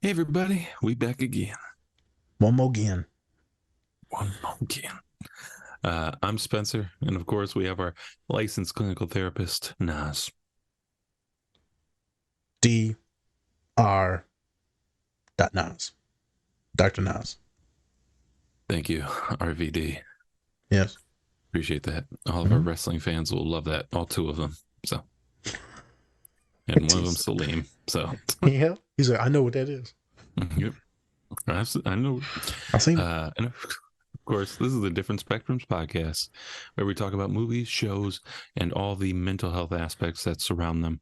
Hey everybody, we back again. One more again. One more again. I'm Spencer, and of course we have our licensed clinical therapist, Nas. Dr. Nas. Dr. Nas. Thank you, RVD. Yes. Appreciate that. All of our Mm-hmm. wrestling fans will love that. All two of them. So, and one of them, Salim. So, Yeah. He's like, I know what that is. yep, I know. I've seen it. And of course, this is the Different Spectrums podcast, where we talk about movies, shows, and all the mental health aspects that surround them.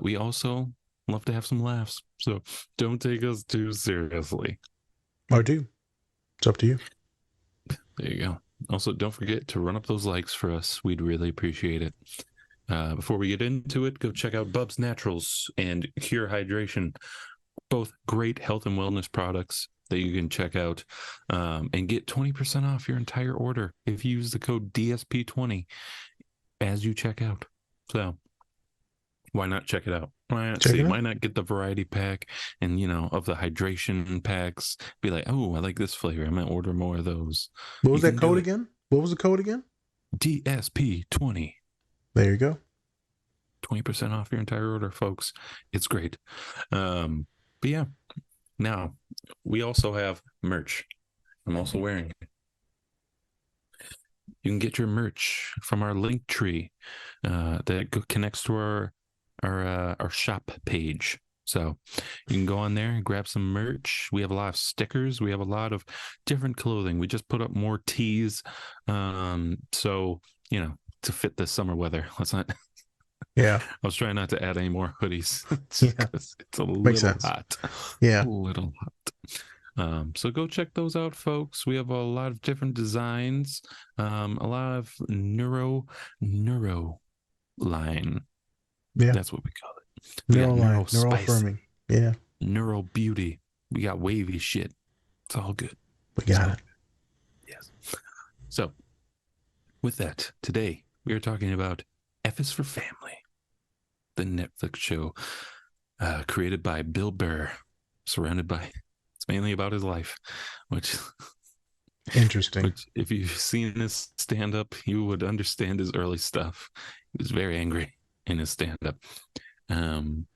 We also love to have some laughs, so don't take us too seriously. Or do. It's up to you. There you go. Also, don't forget to run up those likes for us. We'd really appreciate it. Before we get into it, go check out Bub's Naturals and Cure Hydration, both great health and wellness products that you can check out and get 20% off your entire order if you use the code DSP20 as you check out. So why not check it out? Why not Check see? it out. Why not get the variety pack and, of the hydration packs? Be like, oh, I like this flavor. I'm going to order more of those. What You was that can do code it. again? What was the code again? DSP20. There you go. 20% off your entire order, folks. It's great. But yeah, now we also have merch. I'm also wearing it. You can get your merch from our link tree that connects to our shop page. So you can go on there and grab some merch. We have a lot of stickers. We have a lot of different clothing. We just put up more tees. So to fit the summer weather. Let's not. Yeah. I was trying not to add any more hoodies just Yeah. because it's a Makes little sense. hot. A Yeah. little hot. So go check those out, folks. We have a lot of different designs, a lot of neuro line. Yeah. That's what we call it. We got Neural neuro line. Neural spicy, affirming. Yeah. neuro beauty. We got wavy shit. It's all good. We It's got all it. good. Yes. So with that, today we are talking about F is for Family, the Netflix show created by Bill Burr, surrounded by. It's mainly about his life, which Interesting. which if you've seen his stand up, you would understand his early stuff. He was very angry in his stand up. Um,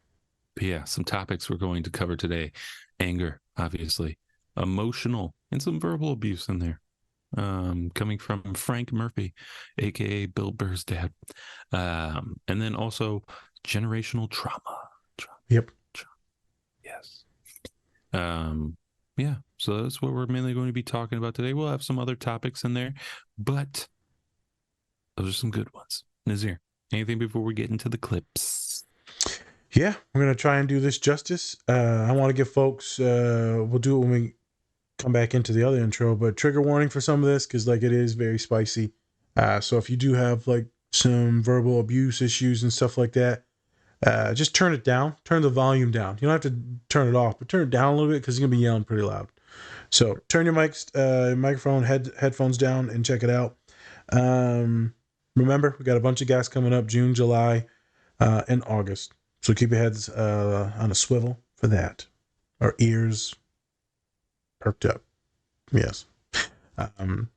but yeah, some topics we're going to cover today: anger, obviously, emotional, and some verbal abuse in there. Coming from Frank Murphy, aka Bill Burr's dad, and then also generational trauma. Yep. Trauma. Yes. Um, yeah, so that's what we're mainly going to be talking about today. We'll have some other topics in there, but those are some good ones. Nazir, anything before we get into the clips? Yeah. We're going to try and do this justice. I want to give folks, we'll do it when we come back into the other intro, but trigger warning for some of this because like it is very spicy. So if you do have like some verbal abuse issues and stuff like that, just turn it down. Turn the volume down. You don't have to turn it off, but turn it down a little bit because you're gonna be yelling pretty loud. So turn your microphone, headphones down, and check it out. Remember, we got a bunch of guests coming up June, July, and August. So keep your heads on a swivel for that. Our ears perked up. Yes. Um,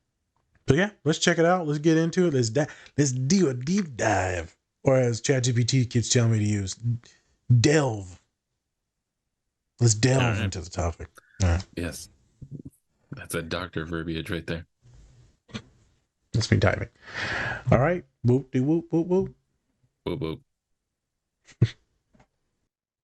so yeah, let's check it out. Let's get into it. Let's do a deep dive, or as ChatGPT kids tell me to use, delve. Let's All delve right. into the topic. All right. Yes, that's a doctor verbiage right there. Let's be diving. All right. Whoop de whoop whoop whoop. Whoa, whoa.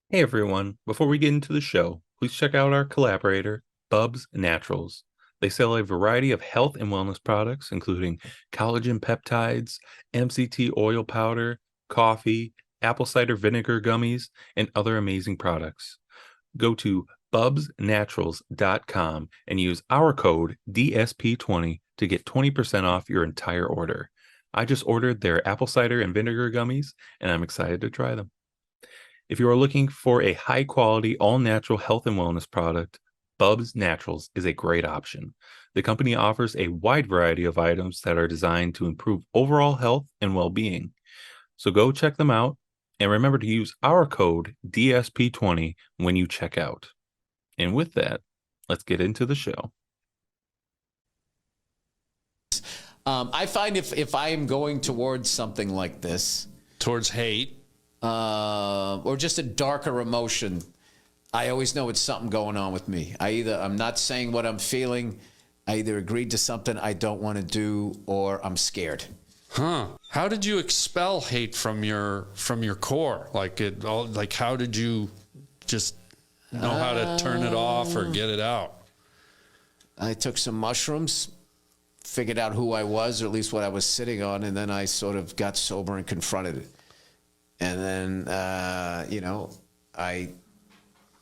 Hey everyone, before we get into the show, please check out our collaborator, Bub's Naturals. They sell a variety of health and wellness products, including collagen peptides, MCT oil powder, coffee, apple cider vinegar gummies, and other amazing products. Go to bubsnaturals.com and use our code DSP20 to get 20% off your entire order. I just ordered their apple cider and vinegar gummies, and I'm excited to try them. If you are looking for a high quality, all natural health and wellness product, Bubs Naturals is a great option. The company offers a wide variety of items that are designed to improve overall health and well being. So go check them out and remember to use our code DSP20 when you check out. And with that, let's get into the show. I find if I am going towards something like this, towards hate, or just a darker emotion, I always know it's something going on with me. I'm not saying what I'm feeling. I either agreed to something I don't want to do, or I'm scared. Huh? How did you expel hate from your core? Like how did you just know how to turn it off or get it out? I took some mushrooms, figured out who I was, or at least what I was sitting on, and then I sort of got sober and confronted it. And then, I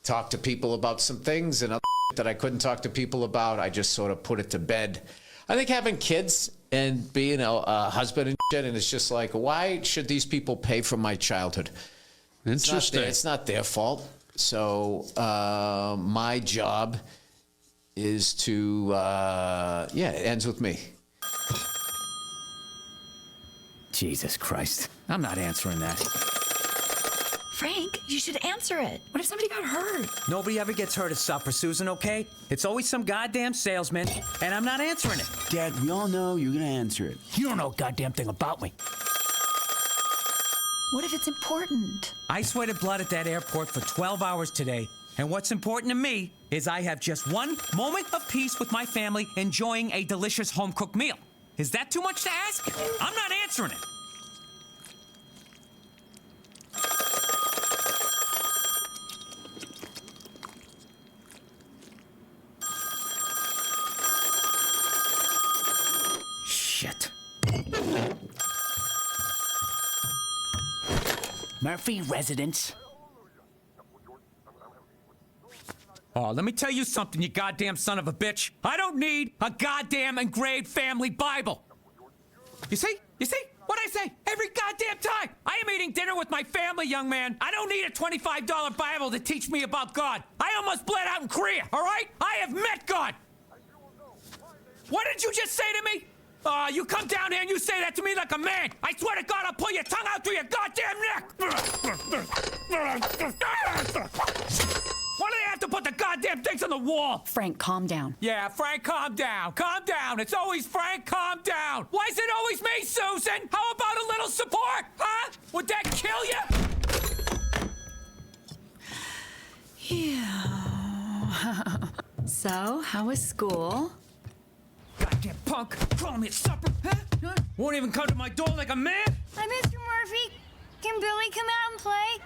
talked to people about some things, and other that I couldn't talk to people about, I just sort of put it to bed. I think having kids and being a husband and shit, and it's just like, why should these people pay for my childhood? Interesting. It's not their fault. So my job is to, it ends with me. Jesus Christ. I'm not answering that. Frank, you should answer it. What if somebody got hurt? Nobody ever gets hurt at supper, Susan, okay? It's always some goddamn salesman, and I'm not answering it. Dad, we all know you're gonna answer it. You don't know a goddamn thing about me. What if it's important? I sweated blood at that airport for 12 hours today, and what's important to me is I have just one moment of peace with my family enjoying a delicious home-cooked meal. Is that too much to ask? I'm not answering it. Shit. Murphy residence. Oh, let me tell you something, you goddamn son of a bitch. I don't need a goddamn engraved family Bible. You see? What I say? Every goddamn time. I am eating dinner with my family, young man. I don't need a $25 Bible to teach me about God. I almost bled out in Korea, all right? I have met God. What did you just say to me? You come down here and you say that to me like a man. I swear to God, I'll pull your tongue out through your goddamn neck. Why do they have to put the goddamn things on the wall? Frank, calm down. Yeah, Frank, calm down. Calm down. It's always Frank, calm down. Why is it always me, Susan? How about a little support, huh? Would that kill you? Yeah. So, how was school? Goddamn punk. Calling me at supper, huh? Won't even come to my door like a man? Hi, Mr. Murphy. Can Billy come out and play?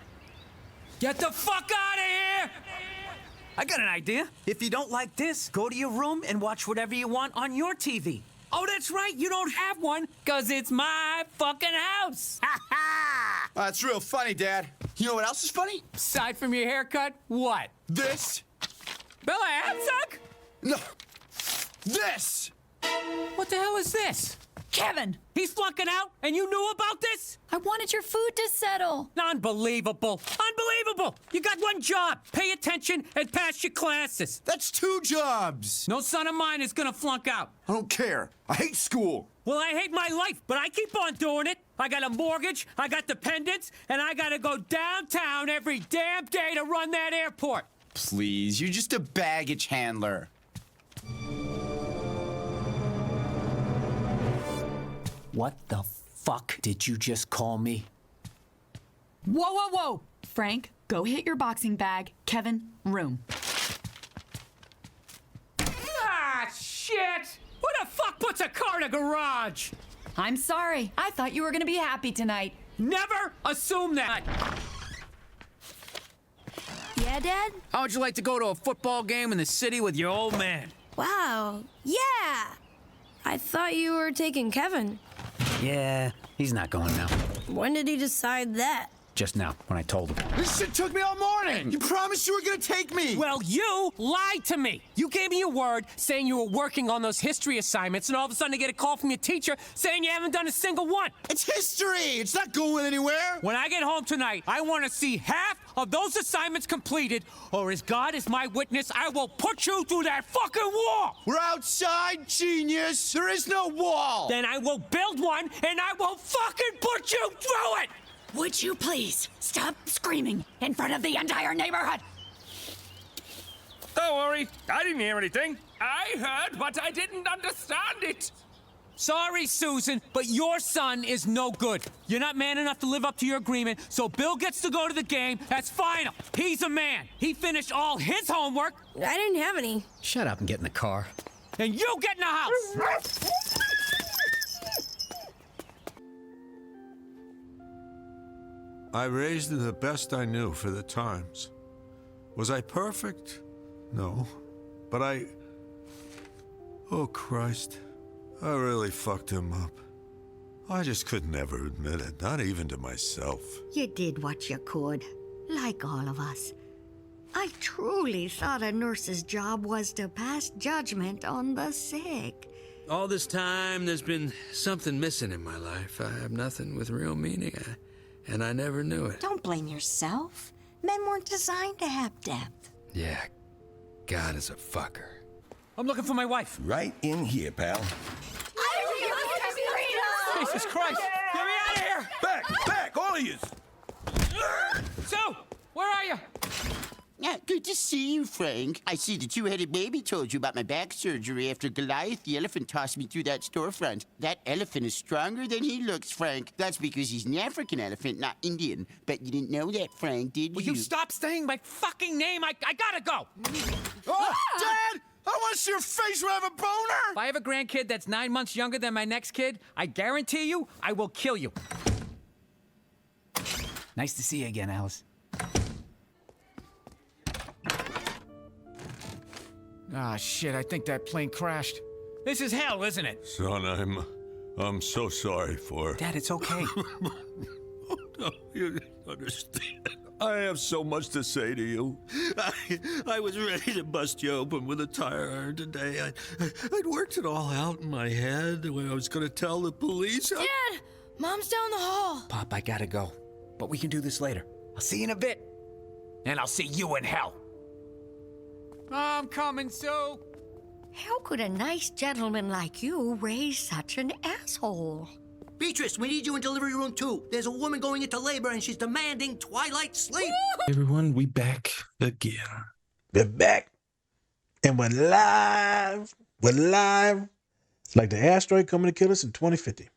Get the fuck out of here! I got an idea. If you don't like this, go to your room and watch whatever you want on your TV. Oh, that's right, you don't have one, because it's my fucking house. Ha ha! That's real funny, Dad. You know what else is funny? Aside from your haircut, what? This. Bill Absuck? No. This. What the hell is this? Kevin! He's flunking out, and you knew about this? I wanted your food to settle. Unbelievable. Unbelievable. You got one job. Pay attention and pass your classes. That's 2 jobs. No son of mine is gonna flunk out. I don't care. I hate school. Well, I hate my life, but I keep on doing it. I got a mortgage, I got dependents, and I gotta go downtown every damn day to run that airport. Please, you're just a baggage handler. What the fuck did you just call me? Whoa, whoa, whoa! Frank, go hit your boxing bag. Kevin, room. Ah, shit! Who the fuck puts a car in a garage? I'm sorry. I thought you were gonna be happy tonight. Never assume that. Yeah, Dad? How would you like to go to a football game in the city with your old man? Wow. Yeah. I thought you were taking Kevin. Yeah, he's not going now. When did he decide that? Just now, when I told him. This shit took me all morning. You promised you were gonna take me. Well, you lied to me. You gave me your word saying you were working on those history assignments, and all of a sudden you get a call from your teacher saying you haven't done a single one. It's history. It's not going anywhere. When I get home tonight, I want to see half of those assignments completed, or as God is my witness, I will put you through that fucking wall. We're outside, genius. There is no wall. Then I will build one, and I will fucking put you through it. Would you please stop screaming in front of the entire neighborhood? Don't worry, I didn't hear anything. I heard, but I didn't understand it. Sorry, Susan, but your son is no good. You're not man enough to live up to your agreement, so Bill gets to go to the game. That's final. He's a man. He finished all his homework. I didn't have any. Shut up and get in the car. And you get in the house. I raised him the best I knew for the times. Was I perfect? No. But oh Christ, I really fucked him up. I just could never admit it, not even to myself. You did what you could, like all of us. I truly thought a nurse's job was to pass judgment on the sick. All this time, there's been something missing in my life. I have nothing with real meaning, and I never knew it. Don't blame yourself. Men weren't designed to have depth. Yeah, God is a fucker. I'm looking for my wife. Right in here, pal. Jesus Christ! Get me out of here! Back, all of you! Sue, where are you? Yeah, good to see you, Frank. I see the two-headed baby told you about my back surgery after Goliath the elephant tossed me through that storefront. That elephant is stronger than he looks, Frank. That's because he's an African elephant, not Indian. Bet you didn't know that, Frank, did you? Will you stop saying my fucking name? I gotta go. Oh, Dad! I want to see your face when I have a boner! If I have a grandkid that's 9 months younger than my next kid, I guarantee you, I will kill you. Nice to see you again, Alice. Ah, shit, I think that plane crashed. This is hell, isn't it? Son, I'm so sorry for... Dad, it's okay. No, you don't understand. I have so much to say to you. I was ready to bust you open with a tire iron today. I'd worked it all out in my head when I was going to tell the police. Dad, Mom's down the hall. Pop, I gotta go. But we can do this later. I'll see you in a bit. And I'll see you in hell. I'm coming, Sue. How could a nice gentleman like you raise such an asshole? Beatrice, we need you in delivery room 2. There's a woman going into labor and she's demanding twilight sleep. Everyone, we back again. We're back. And we're live. We're live. It's like the asteroid coming to kill us in 2050.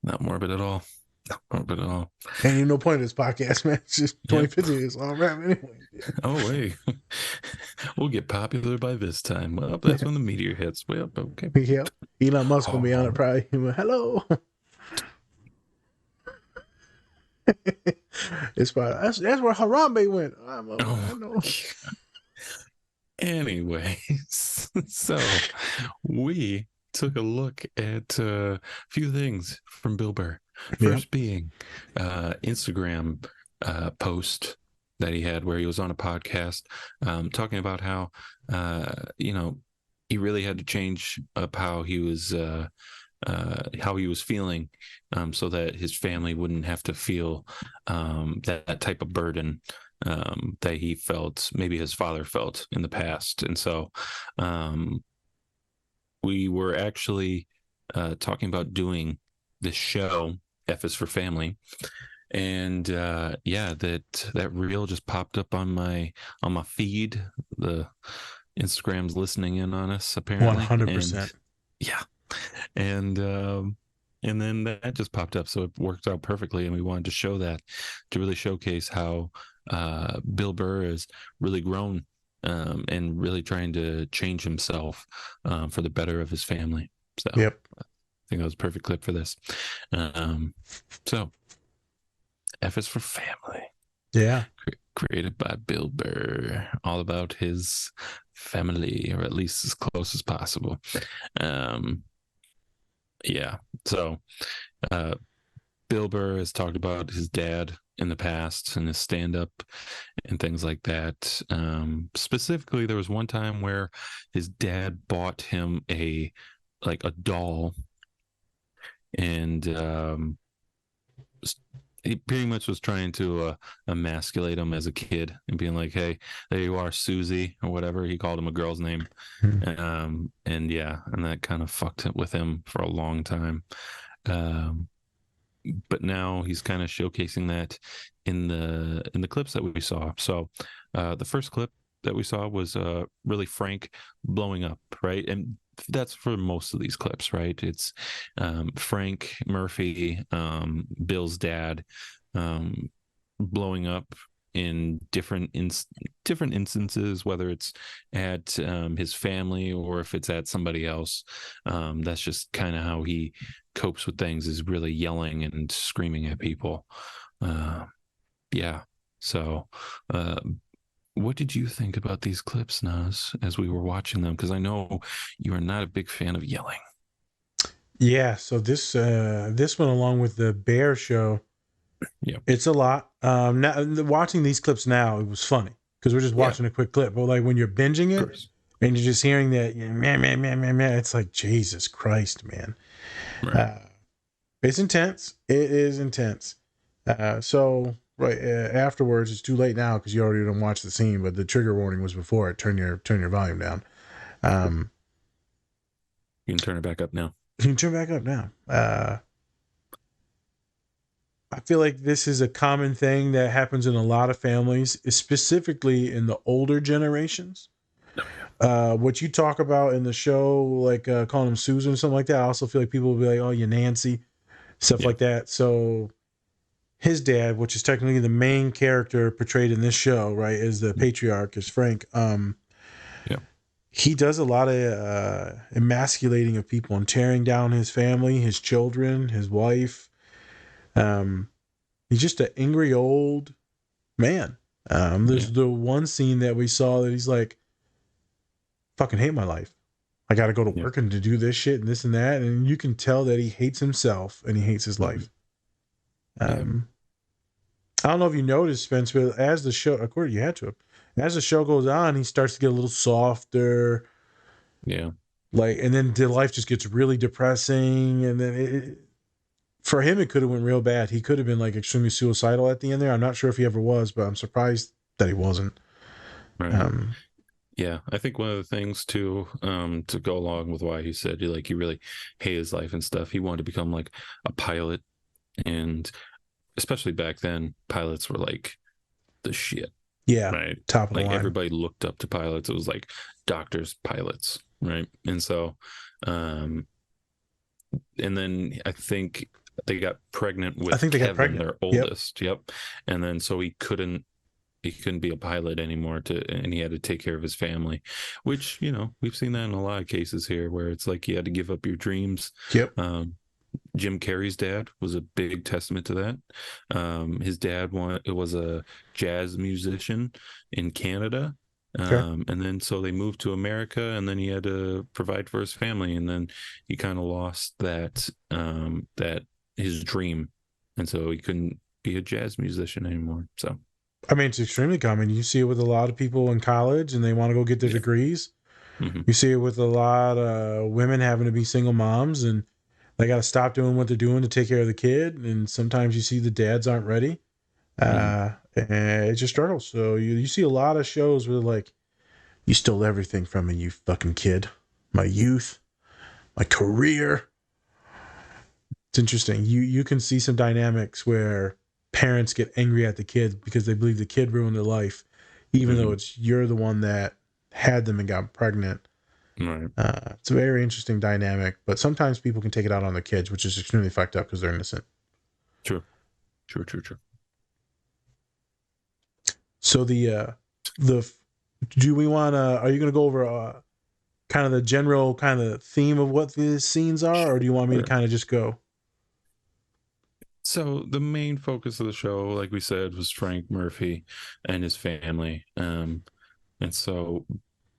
Not morbid at all. Not morbid at all. And you no point in this podcast, man. It's just 2050 is all right anyway. Oh, wait. We'll get popular by this time. Well, that's when the meteor hits. Well, okay. Yep. Elon Musk will be on it probably. He went, hello. It's probably, that's where Harambe went. I know. Anyways, so we took a look at a few things from Bill Burr. First being Instagram post that he had where he was on a podcast talking about how he really had to change up how he was feeling so that his family wouldn't have to feel that type of burden that he felt, maybe his father felt in the past. And so we were actually talking about doing this show, F is for Family. And that reel just popped up on my feed. The Instagram's listening in on us, apparently. 100%. Yeah. And then that just popped up, so it worked out perfectly, and we wanted to show that, to really showcase how Bill Burr has really grown and really trying to change himself for the better of his family. So yep. I think that was a perfect clip for this. So F is for Family. Yeah. Created by Bill Burr, all about his family, or at least as close as possible. So Bill Burr has talked about his dad in the past and his stand-up and things like that. Specifically, there was one time where his dad bought him a doll, and he pretty much was trying to emasculate him as a kid and being like, hey, there you are, Susie, or whatever. He called him a girl's name. And that kind of fucked it with him for a long time. And then he but now he's kind of showcasing that in the clips that we saw. So the first clip that we saw was really Frank blowing up, right? And that's for most of these clips, right? It's Frank Murphy, Bill's dad, blowing up in different instances, whether it's at his family or if it's at somebody else. That's just kind of how he copes with things, is really yelling and screaming at people. Yeah. So what did you think about these clips, Nas, as we were watching them? Because I know you are not a big fan of yelling. Yeah, so this one, along with the Bear show, yeah, it's a lot. Now watching these clips now, it was funny because we're just watching a quick clip. But like when you're binging it and you're just hearing that, man, it's like, Jesus Christ, man. Right. It's intense. It is intense. So right afterwards, it's too late now because you already didn't watch the scene. But the trigger warning was before it. Turn your volume down. You can turn it back up now. You can turn back up now. I feel like this is a common thing that happens in a lot of families, specifically in the older generations. What you talk about in the show, like calling him Susan or something like that, I also feel like people will be like, oh, you Nancy, stuff like that. So his dad, which is technically the main character portrayed in this show, right, is the patriarch, is Frank. He does a lot of emasculating of people and tearing down his family, his children, his wife. He's just an angry old man. There's the one scene that we saw that he's like, fucking hate my life. I got to go to work and to do this shit and this and that. And you can tell that he hates himself and he hates his life. I don't know if you noticed, Spence, but as the show, according you had to, as the show goes on, he starts to get a little softer. Yeah. Like, and then the life just gets really depressing. And then for him, it could have went real bad. He could have been like extremely suicidal at the end there. I'm not sure if he ever was, but I'm surprised that he wasn't. Right. Yeah, I think one of the things too, to go along with why he said he really hated his life and stuff, he wanted to become like a pilot, and especially back then, pilots were like the shit. Yeah, right. Top of the line. Everybody looked up to pilots. It was like doctors, pilots, right? And so, and then I think they got pregnant with Kevin, their oldest. Yep. And then so he couldn't be a pilot anymore and he had to take care of his family, which, we've seen that in a lot of cases here where it's like you had to give up your dreams. Jim Carrey's dad was a big testament to that. His dad was a jazz musician in Canada. And then so they moved to America, and then he had to provide for his family, and then he kind of lost that his dream, and so he couldn't be a jazz musician anymore. So I mean, it's extremely common. You see it with a lot of people in college and they want to go get their degrees. You see it with a lot of women having to be single moms and they got to stop doing what they're doing to take care of the kid. And sometimes you see the dads aren't ready. And it's a struggle. So you see a lot of shows where like, you stole everything from me, you fucking kid. My youth, my career. It's interesting. You can see some dynamics where parents get angry at the kid because they believe the kid ruined their life, even though you're the one that had them and got pregnant. Right. It's a very interesting dynamic, but sometimes people can take it out on the kids, which is extremely fucked up because they're innocent. True. So do we want to, are you going to go over kind of the general kind of theme of what the scenes are, or do you want me to kind of just go? So the main focus of the show, like we said, was Frank Murphy and his family. And so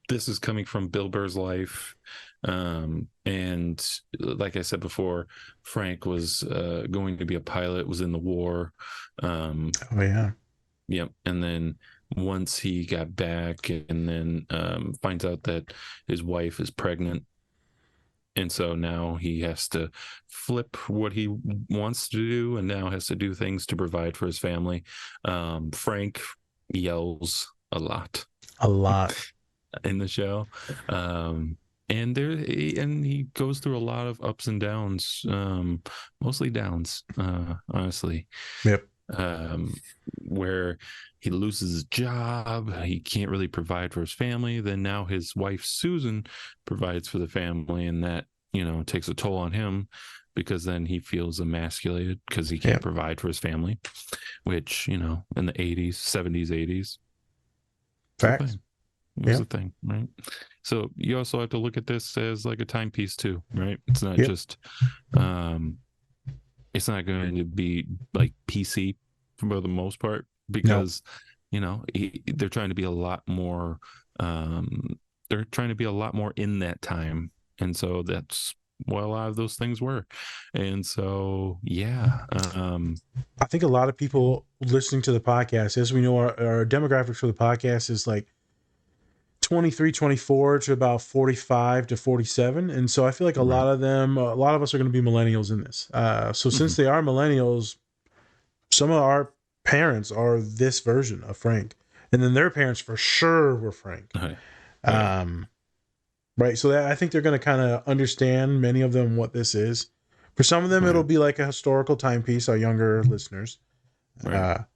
this is coming from Bill Burr's life. And like I said before, Frank was going to be a pilot, was in the war. Oh, yeah. Yep. And then once he got back and then finds out that his wife is pregnant. And so now he has to flip what he wants to do and now has to do things to provide for his family. Frank yells a lot in the show. and he goes through a lot of ups and downs, mostly downs, honestly. Yep. Where he loses his job, he can't really provide for his family. Then now his wife Susan provides for the family, and that takes a toll on him, because then he feels emasculated because he can't provide for his family, which in the 80s, 70s, 80s, facts. It was a thing, right? So you also have to look at this as like a timepiece too, right? It's not just it's not going to be like PC for the most part, because they're trying to be a lot more in that time, and so that's what a lot of those things were. And so I think a lot of people listening to the podcast, as we know, our demographics for the podcast is like 23, 24 to about 45 to 47. And so I feel like a lot of us are going to be millennials in this. So since they are millennials, some of our parents are this version of Frank, and then their parents for sure were Frank. Right. So I think they're going to kind of understand, many of them, what this is. For some of them, it'll be like a historical timepiece, our younger listeners. I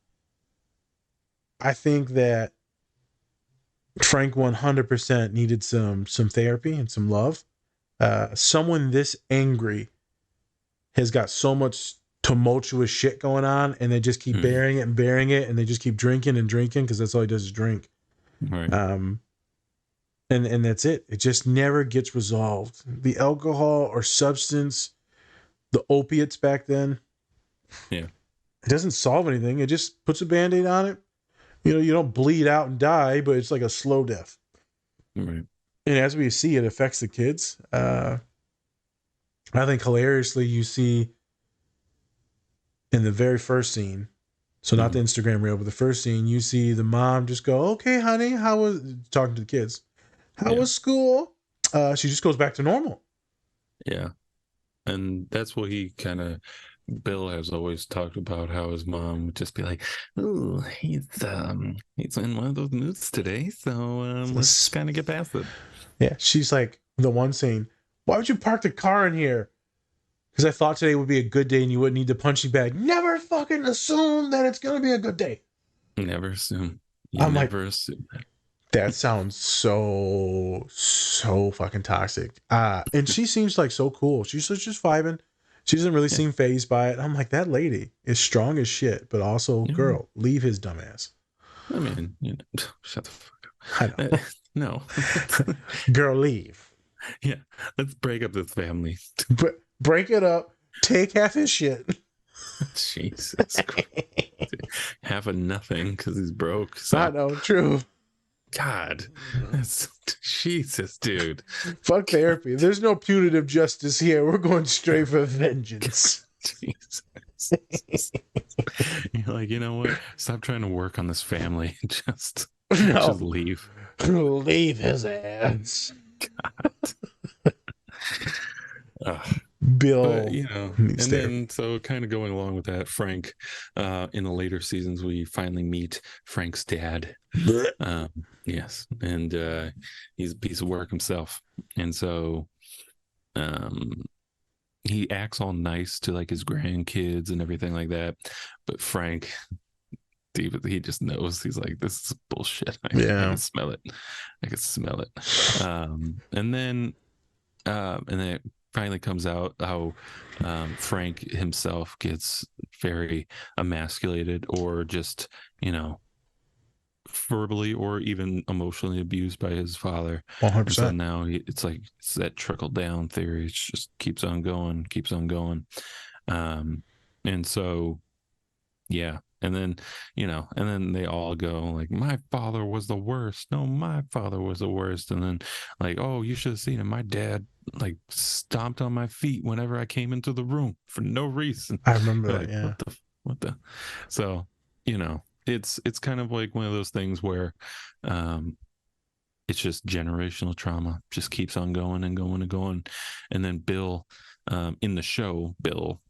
think that Frank 100% needed some therapy and some love. Someone this angry has got so much tumultuous shit going on, and they just keep bearing it, and they just keep drinking and drinking, because that's all he does is drink. And that's it. It just never gets resolved. The alcohol or substance, the opiates back then, it doesn't solve anything. It just puts a Band-Aid on it. You don't bleed out and die, but it's like a slow death. And as we see, it affects the kids. I think hilariously, you see in the very first scene, so not the Instagram reel, but the first scene, you see the mom just go, "Okay, honey, how was," talking to the kids, "how was school?" She just goes back to normal. Yeah. And that's what Bill has always talked about, how his mom would just be like, "Oh, he's in one of those moods today, so let's kind of get past it." Yeah, she's like, the one saying, "Why would you park the car in here?" "Because I thought today would be a good day and you wouldn't need the punching bag." Never fucking assume that it's gonna be a good day. Never assume. Assume that. That sounds so fucking toxic. And she seems like so cool. She's just vibing. She doesn't really seem phased by it. I'm like, that lady is strong as shit, but also, girl, leave his dumb ass. I mean, shut the fuck up. I know. No. Girl, leave. Yeah. Let's break up this family. Break it up. Take half his shit. Jesus Christ. Half of nothing because he's broke. So. I know, true. God, that's Jesus, dude. Fuck therapy. There's no punitive justice here. We're going straight for vengeance. Jesus. You're like, you know what? Stop trying to work on this family. Just leave. Leave his ass. God. Bill, but, and then so kind of going along with that, Frank, in the later seasons, we finally meet Frank's dad. Yes, and he's a piece of work himself, and so he acts all nice to like his grandkids and everything like that, but Frank, he just knows. He's like, this is bullshit. I can smell it. I can smell it. And then it finally comes out how Frank himself gets very emasculated, or just, verbally or even emotionally abused by his father. 100%. So now it's that trickle down theory. It just keeps on going. And so, yeah. And then, and then they all go like, my father was the worst. No, my father was the worst. And then like, oh, you should have seen it. My dad like stomped on my feet whenever I came into the room for no reason. I remember that. Like, Yeah. What the? So, it's kind of like one of those things where, it's just generational trauma just keeps on going and going and going. And then Bill, in the show, Bill,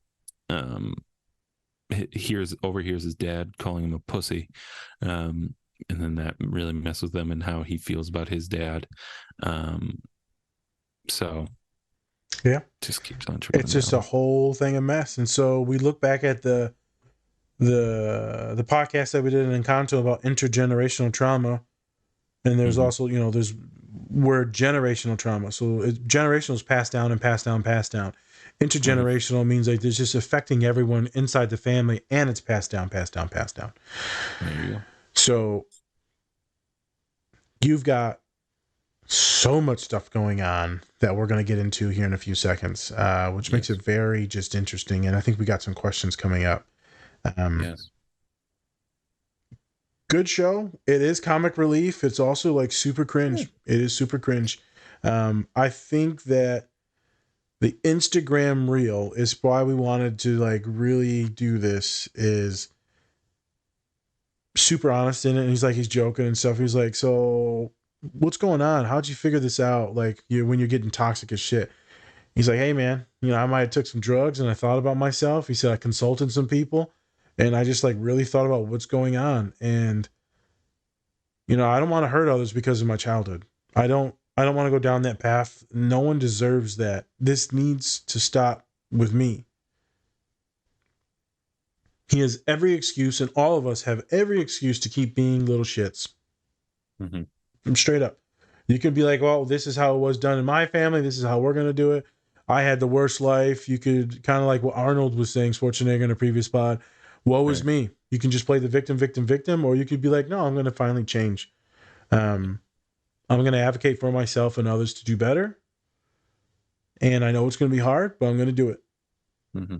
overhears his dad calling him a pussy, and then that really messes with them and how he feels about his dad, So yeah, just keeps on tripping. it's just a whole thing of mess. And so we look back at the podcast that we did in Encanto about intergenerational trauma, and there's also, you know, there's word generational trauma. So generational is passed down and passed down, passed down. Intergenerational means like there's just affecting everyone inside the family, and it's passed down, passed down, passed down. There you go. So you've got so much stuff going on that we're going to get into here in a few seconds, which makes it very just interesting. And I think we got some questions coming up. Yes. Good show. It is comic relief. It's also like super cringe. It is super cringe. I think that the Instagram reel is why we wanted to like really do this, is super honest in it. And he's joking and stuff. He's like, so what's going on? How'd you figure this out? Like when you're getting toxic as shit. He's like, hey man, you know, I might have took some drugs and I thought about myself. He said, I consulted some people and I just like really thought about what's going on. And, you know, I don't want to hurt others because of my childhood. I don't want to go down that path. No one deserves that. This needs to stop with me. He has every excuse, and all of us have every excuse to keep being little shits. Mm-hmm. I'm straight up. You could be like, well, this is how it was done in my family. This is how we're going to do it. I had the worst life. You could kind of like what Arnold was saying, Schwarzenegger in a previous pod. Woe is me. You can just play the victim, or you could be like, no, I'm going to finally change. I'm going to advocate for myself and others to do better. And I know it's going to be hard, but I'm going to do it. Mm-hmm.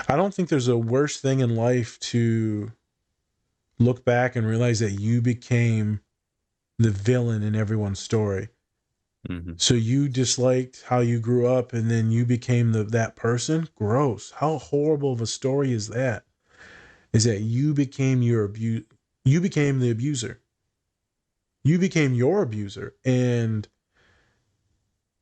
I don't think there's a worse thing in life to look back and realize that you became the villain in everyone's story. Mm-hmm. So you disliked how you grew up and then you became that person. Gross. How horrible of a story is that? Is that you became you became the abuser. You became your abuser. And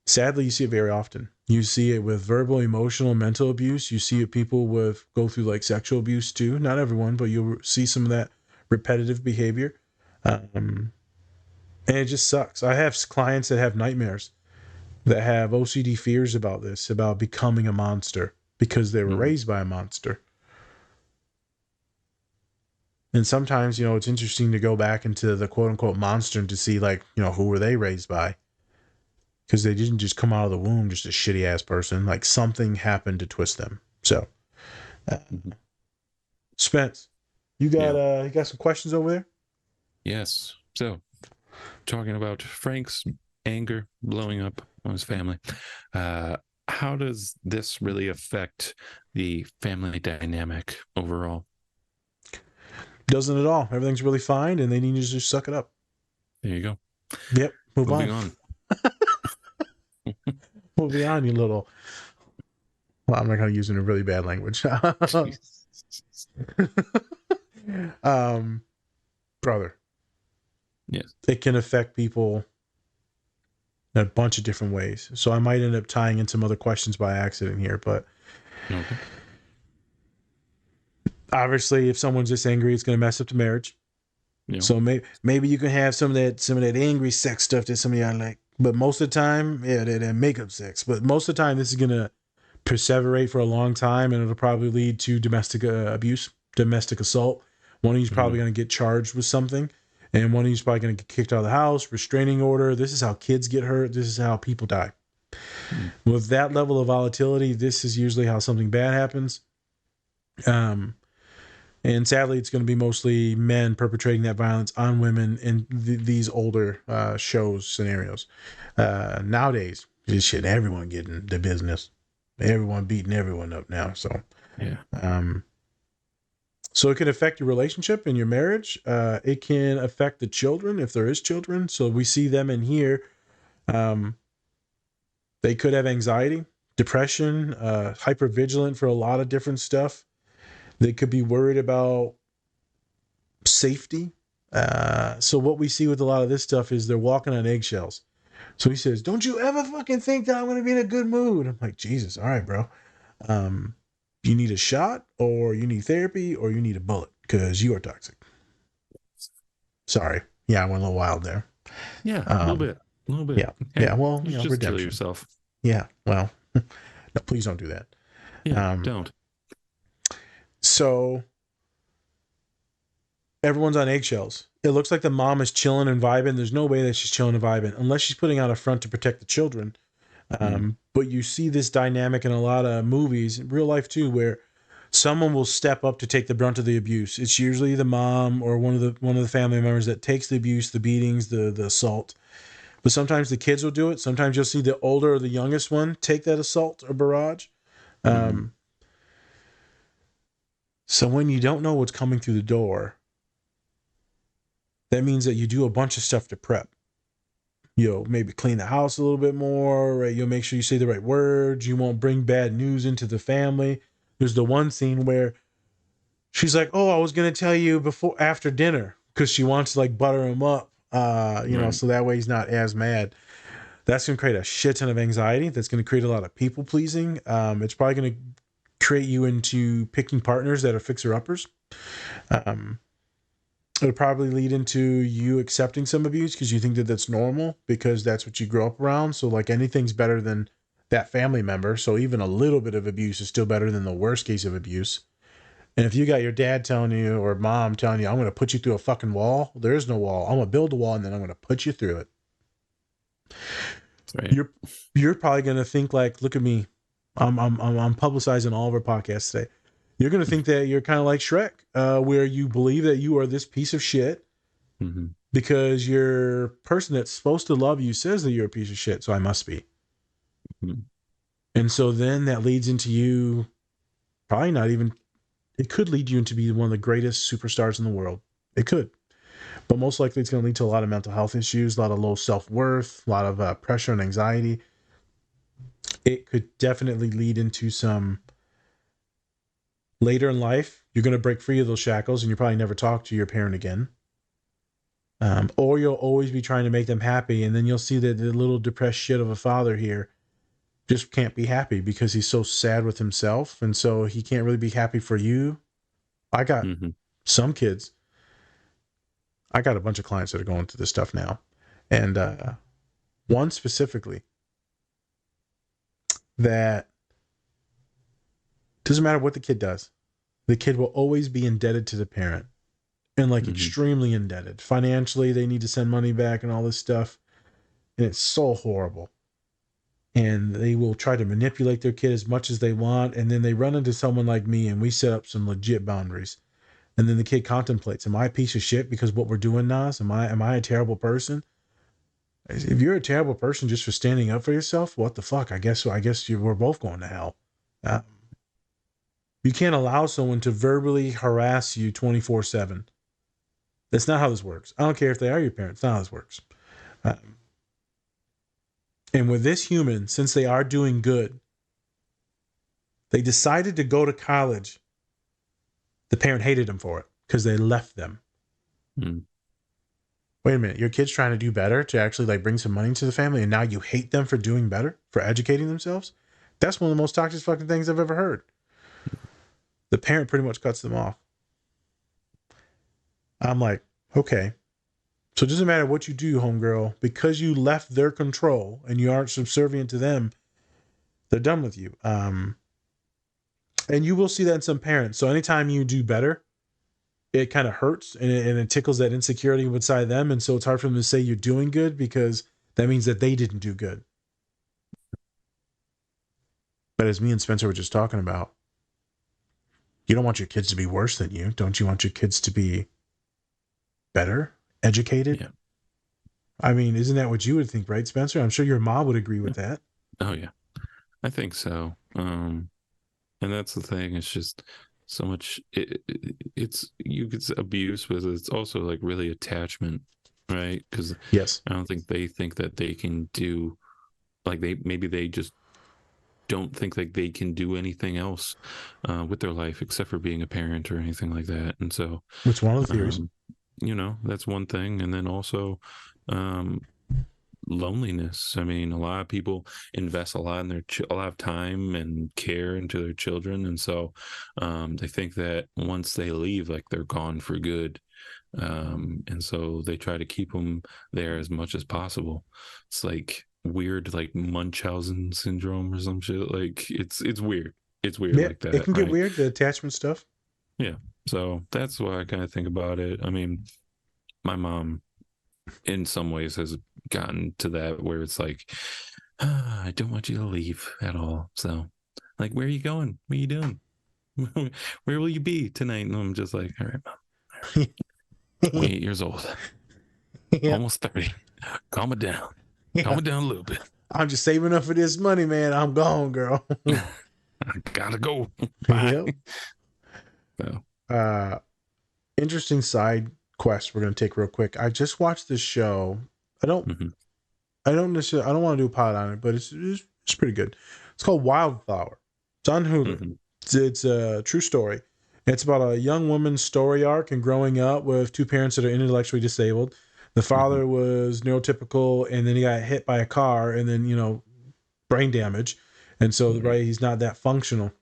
sadly, you see it very often. You see it with verbal, emotional, mental abuse. You see it people go through like sexual abuse too. Not everyone, but you'll see some of that repetitive behavior. And it just sucks. I have clients that have nightmares, that have OCD fears about this, about becoming a monster because they were raised by a monster. And sometimes, you know, it's interesting to go back into the quote unquote monster and to see like, you know, who were they raised by? Because they didn't just come out of the womb just a shitty ass person. Like something happened to twist them. So, Spence, you got some questions over there? Yes. So, talking about Frank's anger blowing up on his family, how does this really affect the family dynamic overall? Doesn't at all. Everything's really fine, and they need to just suck it up. There you go. Yep. Moving on. Moving on, you little. Well, I'm not going to use it in a really bad language. Brother. Yes. It can affect people in a bunch of different ways. So I might end up tying in some other questions by accident here, but obviously, if someone's just angry, it's going to mess up the marriage. Yeah. So maybe you can have some of that angry sex stuff that some of y'all like, but most of the time, that makeup sex. But most of the time, this is going to perseverate for a long time, and it'll probably lead to domestic abuse, domestic assault. One of you's probably going to get charged with something, and one of you's probably going to get kicked out of the house, restraining order. This is how kids get hurt. This is how people die. With that level of volatility, this is usually how something bad happens. And sadly, it's going to be mostly men perpetrating that violence on women in these older shows, scenarios. Nowadays, this shit, everyone getting the business. Everyone beating everyone up now. So, so it can affect your relationship and your marriage. It can affect the children, if there is children. So we see them in here. They could have anxiety, depression, hypervigilant for a lot of different stuff. They could be worried about safety. So what we see with a lot of this stuff is they're walking on eggshells. So he says, don't you ever fucking think that I'm going to be in a good mood? I'm like, Jesus. All right, bro. You need a shot, or you need therapy, or you need a bullet because you are toxic. Sorry. Yeah, I went a little wild there. Yeah, a little bit. A little bit. Yeah. Hey, Yeah. Well, you you know, just kill redemption. yourself. Yeah. Well, no, please don't do that. Yeah, don't. So everyone's on eggshells. It looks like the mom is chilling and vibing. There's no way that she's chilling and vibing unless she's putting out a front to protect the children. But you see this dynamic in a lot of movies, in real life too, where someone will step up to take the brunt of the abuse. It's usually the mom or one of the family members that takes the abuse, the beatings, the assault. But sometimes the kids will do it. Sometimes you'll see the older or the youngest one take that assault or barrage. So when you don't know what's coming through the door, that means that you do a bunch of stuff to prep. You'll maybe clean the house a little bit more, right? You'll make sure you say the right words. You won't bring bad news into the family. There's the one scene where she's like, "Oh, I was going to tell you after dinner," because she wants to like butter him up, you know, so that way he's not as mad. That's going to create a shit ton of anxiety. That's going to create a lot of people pleasing. It's probably going to create you into picking partners that are fixer-uppers. It'll probably lead into you accepting some abuse because you think that that's normal because that's what you grew up around. So like anything's better than that family member. So even a little bit of abuse is still better than the worst case of abuse. And if you got your dad telling you or mom telling you, "I'm going to put you through a fucking wall," there is no wall. I'm going to build a wall and then I'm going to put you through it. Right. You're probably going to think like, "Look at me. I'm publicizing all of our podcasts today." You're going to think that you're kind of like Shrek, where you believe that you are this piece of shit because your person that's supposed to love you says that you're a piece of shit, so I must be. And so then that leads into you probably not even, it could lead you into be one of the greatest superstars in the world. It could. But most likely it's going to lead to a lot of mental health issues, a lot of low self-worth, a lot of pressure and anxiety. It could definitely lead into some... Later in life, you're going to break free of those shackles and you probably never talk to your parent again. Or you'll always be trying to make them happy. And then you'll see that the little depressed shit of a father here just can't be happy because he's so sad with himself. And so he can't really be happy for you. I got some kids. I got a bunch of clients that are going through this stuff now. And one specifically that doesn't matter what the kid does. The kid will always be indebted to the parent and like extremely indebted. Financially, they need to send money back and all this stuff. And it's so horrible. And they will try to manipulate their kid as much as they want. And then they run into someone like me and we set up some legit boundaries. And then the kid contemplates, am I a piece of shit because what we're doing, Nas? Am I a terrible person? If you're a terrible person just for standing up for yourself, what the fuck? I guess we're both going to hell. You can't allow someone to verbally harass you 24/7. That's not how this works. I don't care if they are your parents. That's not how this works. And with this human, since they are doing good, they decided to go to college. The parent hated them for it because they left them. Wait a minute. Your kid's trying to do better to actually like bring some money to the family. And now you hate them for doing better, for educating themselves. That's one of the most toxic fucking things I've ever heard. The parent pretty much cuts them off. I'm like, okay. So it doesn't matter what you do, homegirl, because you left their control and you aren't subservient to them, they're done with you. And you will see that in some parents. So anytime you do better, it kind of hurts and it tickles that insecurity inside them. And so it's hard for them to say you're doing good because that means that they didn't do good. But as me and Spencer were just talking about, you don't want your kids to be worse than you. Don't you want your kids to be better, educated? Yeah. I mean, isn't that what you would think, right, Spencer? I'm sure your mom would agree with that. Oh, yeah. I think so. And that's the thing. It's just so much. It's abuse, but it's also like really attachment, right? Because yes, I don't think they think that they can do, like they just don't think like they can do anything else with their life except for being a parent or anything like that. And so it's one of the theories. That's one thing. And then also loneliness. I mean, a lot of people invest a lot in a lot of time and care into their children, and so they think that once they leave, like they're gone for good. And so they try to keep them there as much as possible. It's like weird, like Munchausen syndrome or some shit. Like it's weird. It's weird Yeah, like that. it can get right? weird, the attachment stuff. Yeah. So that's why I kind of think about it. I mean, my mom, in some ways, has gotten to that where it's like, I don't want you to leave at all. So, like, where are you going? What are you doing? Where will you be tonight? And I'm just like, all right, mom. 28 years old, almost 30. Calm it down. Calm it down a little bit. I'm just saving up for this money, man. I'm gone, girl. I gotta go. Bye. Yep. So. Interesting side quest we're gonna take real quick. I just watched this show. I don't necessarily. I don't want to do a pod on it, but it's pretty good. It's called Wildflower. It's on Hulu. It's a true story. It's about a young woman's story arc and growing up with two parents that are intellectually disabled. The father was neurotypical, and then he got hit by a car, and then brain damage, and so he's not that functional.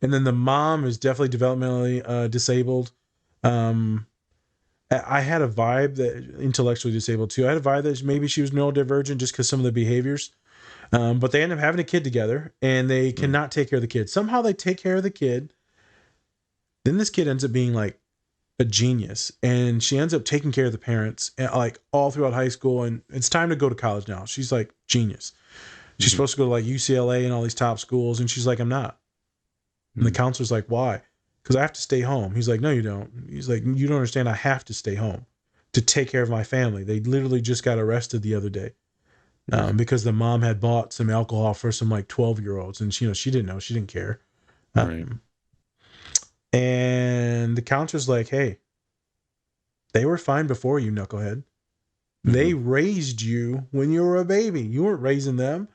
And then the mom is definitely developmentally disabled. I had a vibe that intellectually disabled too. I had a vibe that maybe she was neurodivergent just because some of the behaviors. But they end up having a kid together, and they cannot take care of the kid. Somehow they take care of the kid. Then this kid ends up being like a genius, and she ends up taking care of the parents like all throughout high school. And it's time to go to college now. She's like genius. She's supposed to go to like UCLA and all these top schools, and she's like, I'm not. And the counselor's like, why? Because I have to stay home. He's like, no, you don't. He's like, you don't understand. I have to stay home to take care of my family. They literally just got arrested the other day because the mom had bought some alcohol for some like 12-year-olds, and she didn't know. She didn't care. Right. And the counselor's like, hey, they were fine before you, knucklehead. They raised you when you were a baby. You weren't raising them.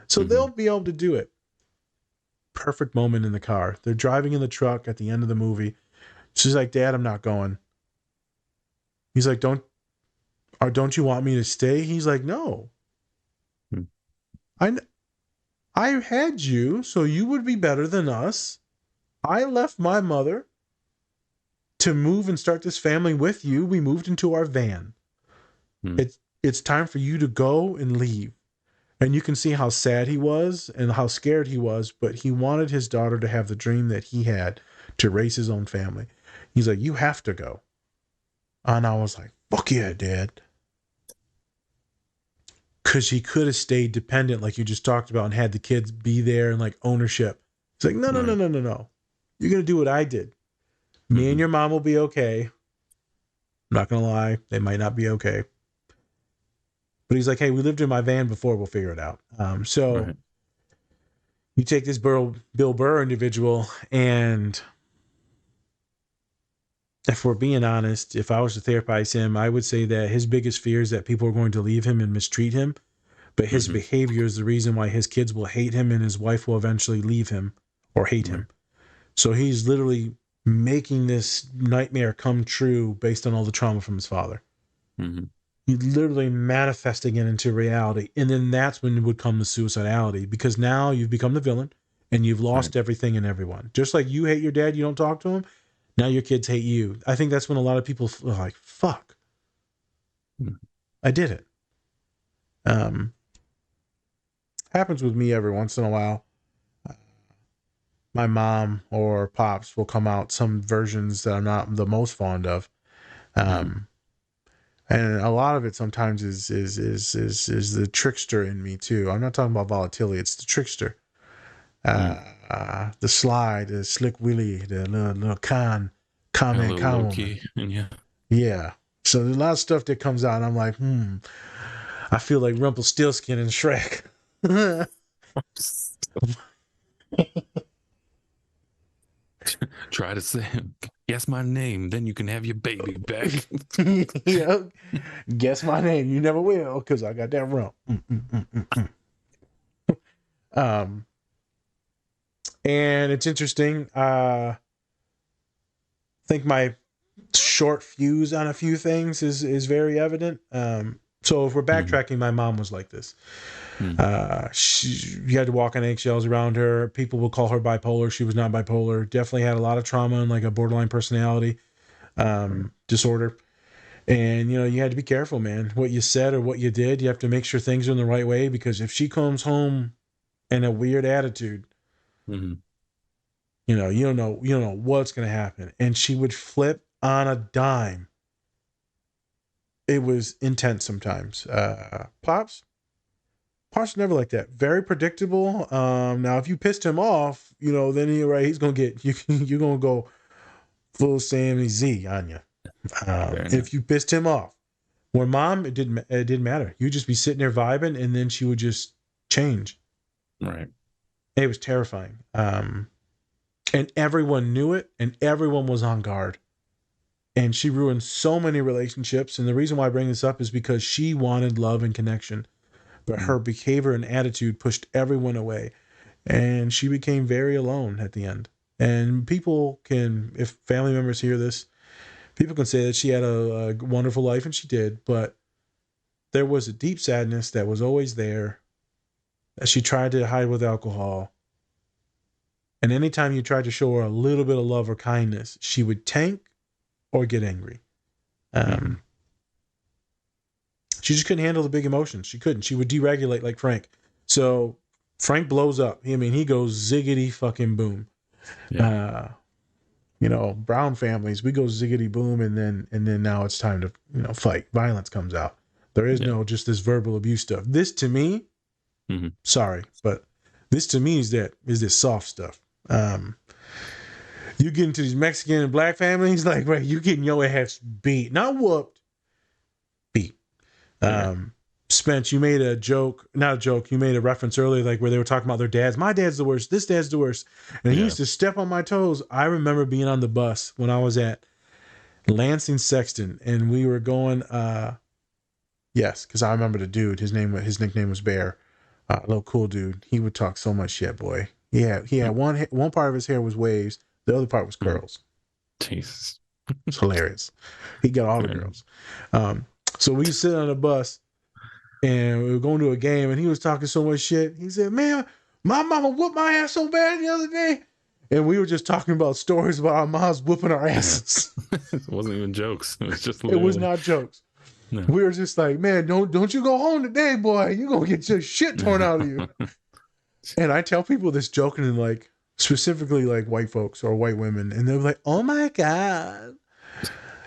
So they'll be able to do it. Perfect moment in the car. They're driving in the truck at the end of the movie. She's like, Dad, I'm not going. He's like, don't you want me to stay? He's like, no. I had you so you would be better than us. I left my mother to move and start this family with you. We moved into our van. It's time for you to go and leave. And you can see how sad he was and how scared he was, but he wanted his daughter to have the dream that he had to raise his own family. He's like, you have to go. And I was like, fuck yeah, Dad. Because he could have stayed dependent like you just talked about and had the kids be there and like ownership. It's like, no. You're going to do what I did. Me and your mom will be okay. I'm not going to lie. They might not be okay. But he's like, hey, we lived in my van before. We'll figure it out. You take this Bill Burr individual, and if we're being honest, if I was to therapize him, I would say that his biggest fear is that people are going to leave him and mistreat him. But his behavior is the reason why his kids will hate him and his wife will eventually leave him or hate him. So he's literally making this nightmare come true based on all the trauma from his father. He's literally manifesting it into reality. And then that's when it would come the suicidality, because now you've become the villain and you've lost everything and everyone. Just like you hate your dad, you don't talk to him. Now your kids hate you. I think that's when a lot of people are like, fuck, I did it. Happens with me every once in a while. My mom or pops will come out some versions that I'm not the most fond of. And a lot of it sometimes is the trickster in me too. I'm not talking about volatility. It's the trickster. The slide, the slick willy, the little con man, con woman. Yeah. So there's a lot of stuff that comes out and I'm like, I feel like Rumpelstiltskin and Shrek. Try to say, guess my name, then you can have your baby back. Guess my name. You never will, because I got that rump. And it's interesting. I think my short fuse on a few things is very evident. So if we're backtracking, my mom was like this. You had to walk on eggshells around her. People would call her bipolar. She was not bipolar. Definitely had a lot of trauma and like a borderline personality disorder. And, you had to be careful, man. What you said or what you did, you have to make sure things are in the right way, because if she comes home in a weird attitude, you don't know what's going to happen. And she would flip on a dime. It was intense sometimes. Pops never like that. Very predictable. Now, if you pissed him off, then he's going to get, you're going to go full Sammy Z on you. If you pissed him off. Where mom, it didn't matter. You'd just be sitting there vibing, and then she would just change. Right. It was terrifying. And everyone knew it, and everyone was on guard. And she ruined so many relationships. And the reason why I bring this up is because she wanted love and connection, but her behavior and attitude pushed everyone away. And she became very alone at the end. And people can, if family members hear this, people can say that she had a wonderful life, and she did, but there was a deep sadness that was always there that she tried to hide with alcohol. And anytime you tried to show her a little bit of love or kindness, she would tank or get angry. She just couldn't handle the big emotions. She couldn't. She would deregulate like Frank. So Frank blows up. He goes ziggity fucking boom. Yeah. Brown families, we go ziggity boom, and then now it's time to, fight. Violence comes out. There is no just this verbal abuse stuff. This to me, sorry, but this to me is this soft stuff. You get into these Mexican and black families, like, right, you getting your ass beat, not whooped, beat. Spence, you made a joke, not a joke, you made a reference earlier, like where they were talking about their dads. My dad's the worst. This dad's the worst. And he used to step on my toes. I remember being on the bus when I was at Lansing Sexton, and we were going, yes, because I remember the dude, his nickname was Bear. A little cool dude. He would talk so much shit, boy. He had one part of his hair was waves. The other part was curls. Jesus. It's hilarious. He got all the girls. So we sit on the bus, and we were going to a game, and he was talking so much shit. He said, man, my mama whooped my ass so bad the other day. And we were just talking about stories about our moms whooping our asses. It wasn't even jokes. It was just It was not jokes. No. We were just like, man, don't you go home today, boy. You're going to get your shit torn out of you. And I tell people this joking, and like, specifically like white folks or white women, and they're like, oh my God,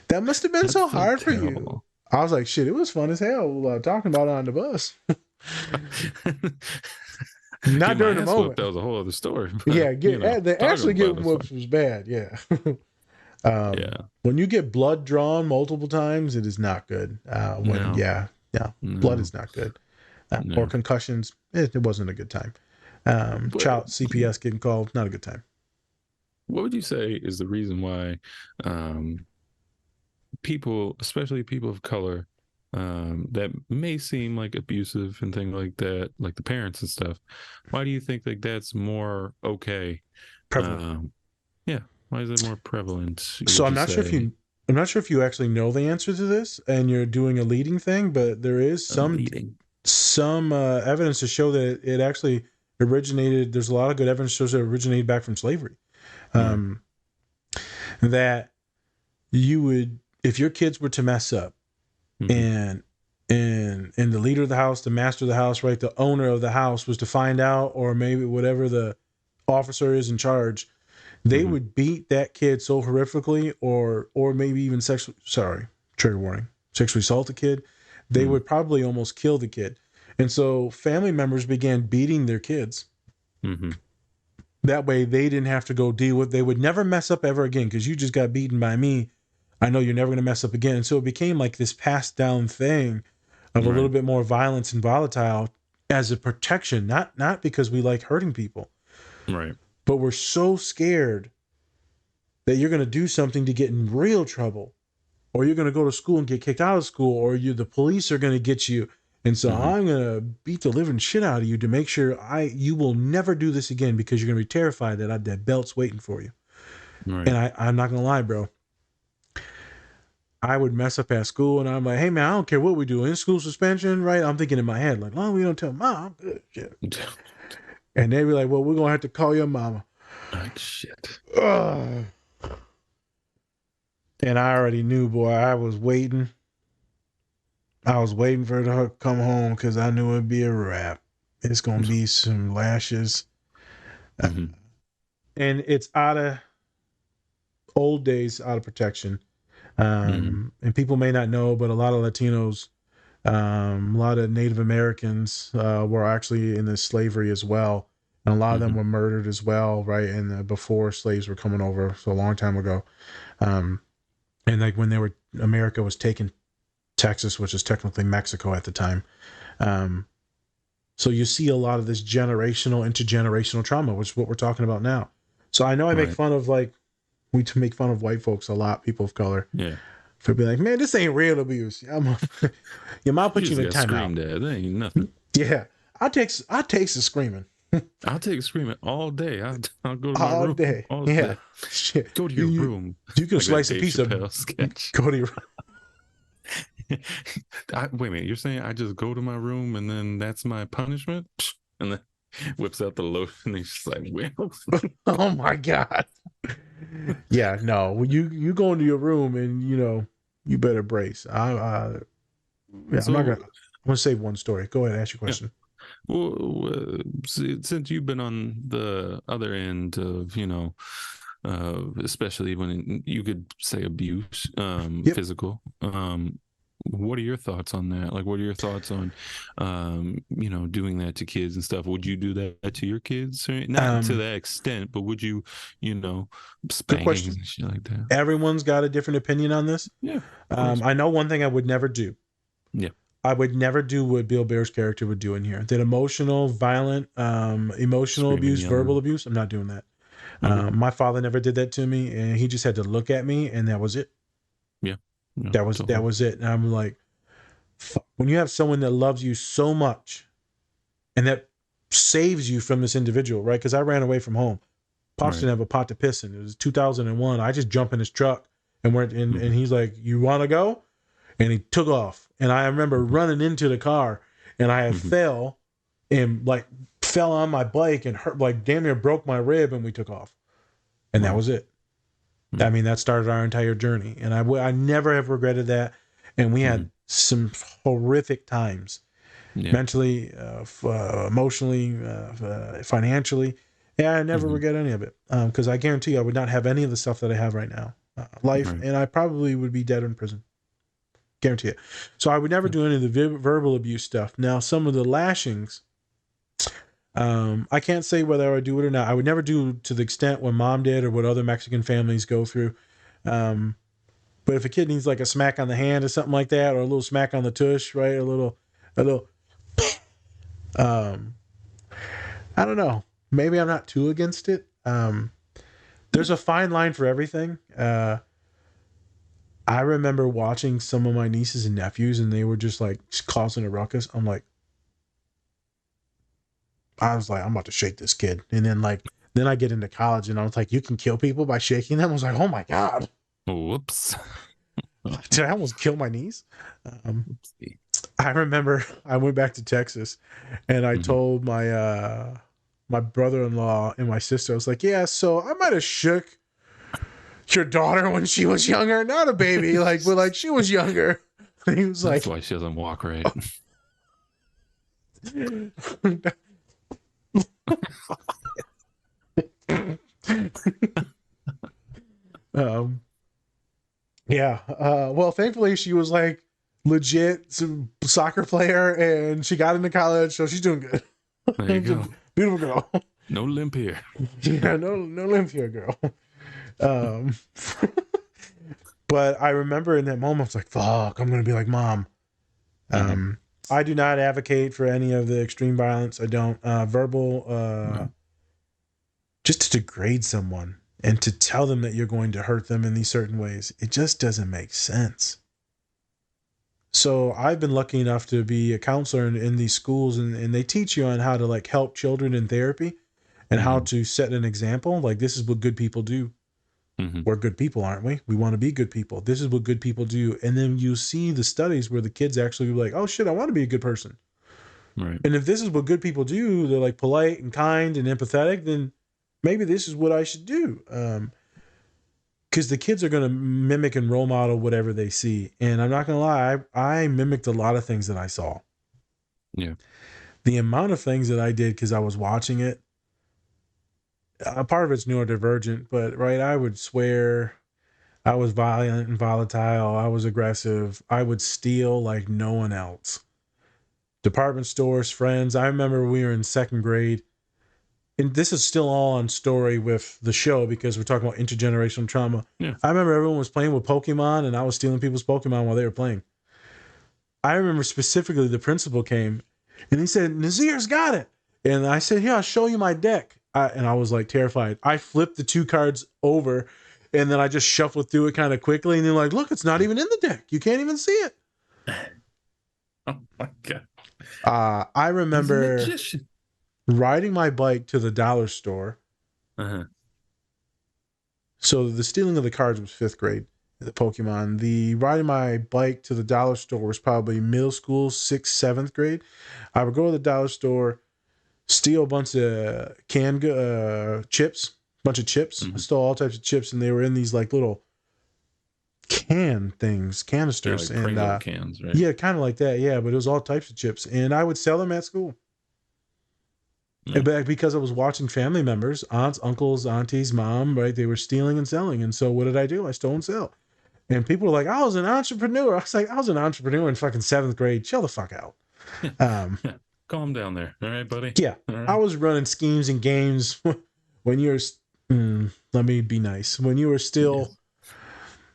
that must have been so hard for you. I was like, shit, it was fun as hell talking about it on the bus. Not during the moment. That was a whole other story. But, yeah, actually getting whoops was bad. Yeah. When you get blood drawn multiple times, it is not good. Blood is not good. Or concussions, it wasn't a good time. Child CPS getting called, not a good time. What would you say is the reason why people, especially people of color, that may seem like abusive and things like that, like the parents and stuff, why do you think like that's more okay? Prevalent. Why is it more prevalent? So I'm not sure if you actually know the answer to this, and you're doing a leading thing, but there is some evidence to show that it actually originated. There's a lot of good evidence shows that it originated back from slavery. That you would, if your kids were to mess up, and the leader of the house, the master of the house, right, the owner of the house was to find out, or maybe whatever the officer is in charge, they would beat that kid so horrifically, or maybe even sexually assault the kid. They would probably almost kill the kid. And so family members began beating their kids. That way they didn't have to go deal with, they would never mess up ever again, because you just got beaten by me. I know you're never going to mess up again. And so it became like this passed down thing of a little bit more violence and volatile as a protection, not because we like hurting people. Right. But we're so scared that you're going to do something to get in real trouble, or you're going to go to school and get kicked out of school, or the police are going to get you. And so I'm going to beat the living shit out of you to make sure you will never do this again, because you're going to be terrified that belt's waiting for you. Right. And I'm not going to lie, bro. I would mess up at school, and I'm like, hey man, I don't care what we do in school suspension, right? I'm thinking in my head like, long as we don't tell mom, good shit. And they'd be like, well, we're gonna have to call your mama. Like shit. Ugh. And I already knew, boy. I was waiting. I was waiting for her to come home because I knew it'd be a wrap. It's gonna be some lashes, Mm-hmm. and it's out of old days, out of protection. And people may not know, but a lot of Latinos, a lot of Native Americans were actually in this slavery as well, and a lot of them were murdered as well, right? And before slaves were coming over, so a long time ago, and like when America was taking Texas, which is technically Mexico at the time. So you see a lot of this generational, intergenerational trauma, which is what we're talking about now. So I know I make fun of we make fun of white folks a lot, people of color. Yeah. For being like, man, this ain't real abuse. Your mom put you in a timeout. That ain't nothing. Yeah. I takes the screaming. I'll take screaming all day. I'll go to my All room. day. All Yeah. day. Shit. Go to your room. You can Like that slice a Dave piece of Chappelle sketch. Go to your Wait a minute, you're saying I just go to my room and then that's my punishment? And then whips out the lotion and he's just like, well. Oh my God. Yeah, no. When you go into your room and you better brace. I'm gonna say one story. Go ahead, ask your question. Yeah. Well, since you've been on the other end of, especially when you could say abuse, physical, what are your thoughts on that? Like, what are your thoughts on, doing that to kids and stuff? Would you do that to your kids? Not to that extent, but would you, spanking and shit like that? Everyone's got a different opinion on this. Yeah. I know one thing I would never do. Yeah. I would never do what Bill Bear's character would do in here. That emotional, violent, emotional Screaming, abuse, yelling. verbal abuse. I'm not doing that. My father never did that to me, and he just had to look at me, and that was it. Yeah. No, that was it. And I'm like, when you have someone that loves you so much, and that saves you from this individual, right? Because I ran away from home. Pops didn't have a pot to piss in. It was 2001. I just jump in his truck and went in, and he's like, "You want to go?" And he took off. And I remember running into the car, and I had fell on my bike and hurt, like damn near broke my rib, and we took off. And that was it. I mean, that started our entire journey. And I never have regretted that. And we had some horrific times, mentally, emotionally, financially. Yeah, I never regret any of it. Because I guarantee you, I would not have any of the stuff that I have right now. And I probably would be dead in prison. Guarantee it. So I would never do any of the verbal abuse stuff. Now, some of the lashings, I can't say whether I would do it or not. I would never do to the extent what mom did or what other Mexican families go through. But if a kid needs like a smack on the hand or something like that, or a little smack on the tush, right? A little, I don't know. Maybe I'm not too against it. There's a fine line for everything. I remember watching some of my nieces and nephews, and they were just like causing a ruckus. I was like, I'm about to shake this kid. And then I get into college, and I was like, you can kill people by shaking them? I was like, oh my God. Whoops. Did I almost kill my niece? I remember I went back to Texas, and I told my my brother-in-law and my sister, I was like, yeah, so I might have shook your daughter when she was younger. Not a baby, but she was younger. And he was That's why she doesn't walk right. Well, thankfully she was like legit some soccer player, and she got into college, so she's doing good. There you go. Beautiful girl. No limp here. Yeah, no limp here, girl. But I remember in that moment, I was like, fuck, I'm gonna be like mom. I do not advocate for any of the extreme violence. I don't. Verbal, just to degrade someone and to tell them that you're going to hurt them in these certain ways, it just doesn't make sense. So I've been lucky enough to be a counselor in these schools, and they teach you on how to help children in therapy and how to set an example. Like, this is what good people do. We're good people, aren't we? We want to be good people. This is what good people do. And then you see the studies where the kids actually like, oh shit, I want to be a good person. Right. And if this is what good people do, they're like polite and kind and empathetic, then maybe this is what I should do. Because the kids are going to mimic and role model whatever they see. And I'm not going to lie, I mimicked a lot of things that I saw. Yeah. The amount of things that I did because I was watching it, part of it's neurodivergent, but right, I would swear, I was violent and volatile, I was aggressive, I would steal like no one else. Department stores, friends. I remember we were in second grade, and this is still all on story with the show because we're talking about intergenerational trauma. Yeah. I remember everyone was playing with Pokemon, and I was stealing people's Pokemon while they were playing. I remember specifically the principal came, and he said, Nazir's got it. And I said, here, I'll show you my deck. And I was like terrified. I flipped the 2 cards over, and then I just shuffled through it kind of quickly. And they're like, look, it's not even in the deck. You can't even see it. Oh my God. I remember riding my bike to the dollar store. So the stealing of the cards was 5th grade, the Pokemon. The riding my bike to the dollar store was probably middle school, 6th, 7th grade. I would go to the dollar store, steal a bunch of canned chips, bunch of chips. I stole all types of chips, and they were in these like little can things, canisters. Yeah, like and Pringle cans, right? yeah, kind of like that. Yeah, but it was all types of chips, and I would sell them at school. And because I was watching family members, aunts, uncles, aunties, mom, right? They were stealing and selling. And so what did I do? I stole and sell. And people were like, I was an entrepreneur. I was like, I was an entrepreneur in fucking 7th grade. Chill the fuck out. Calm down there. All right, buddy. Yeah. Right. I was running schemes and games when you were, let me be nice. When you were still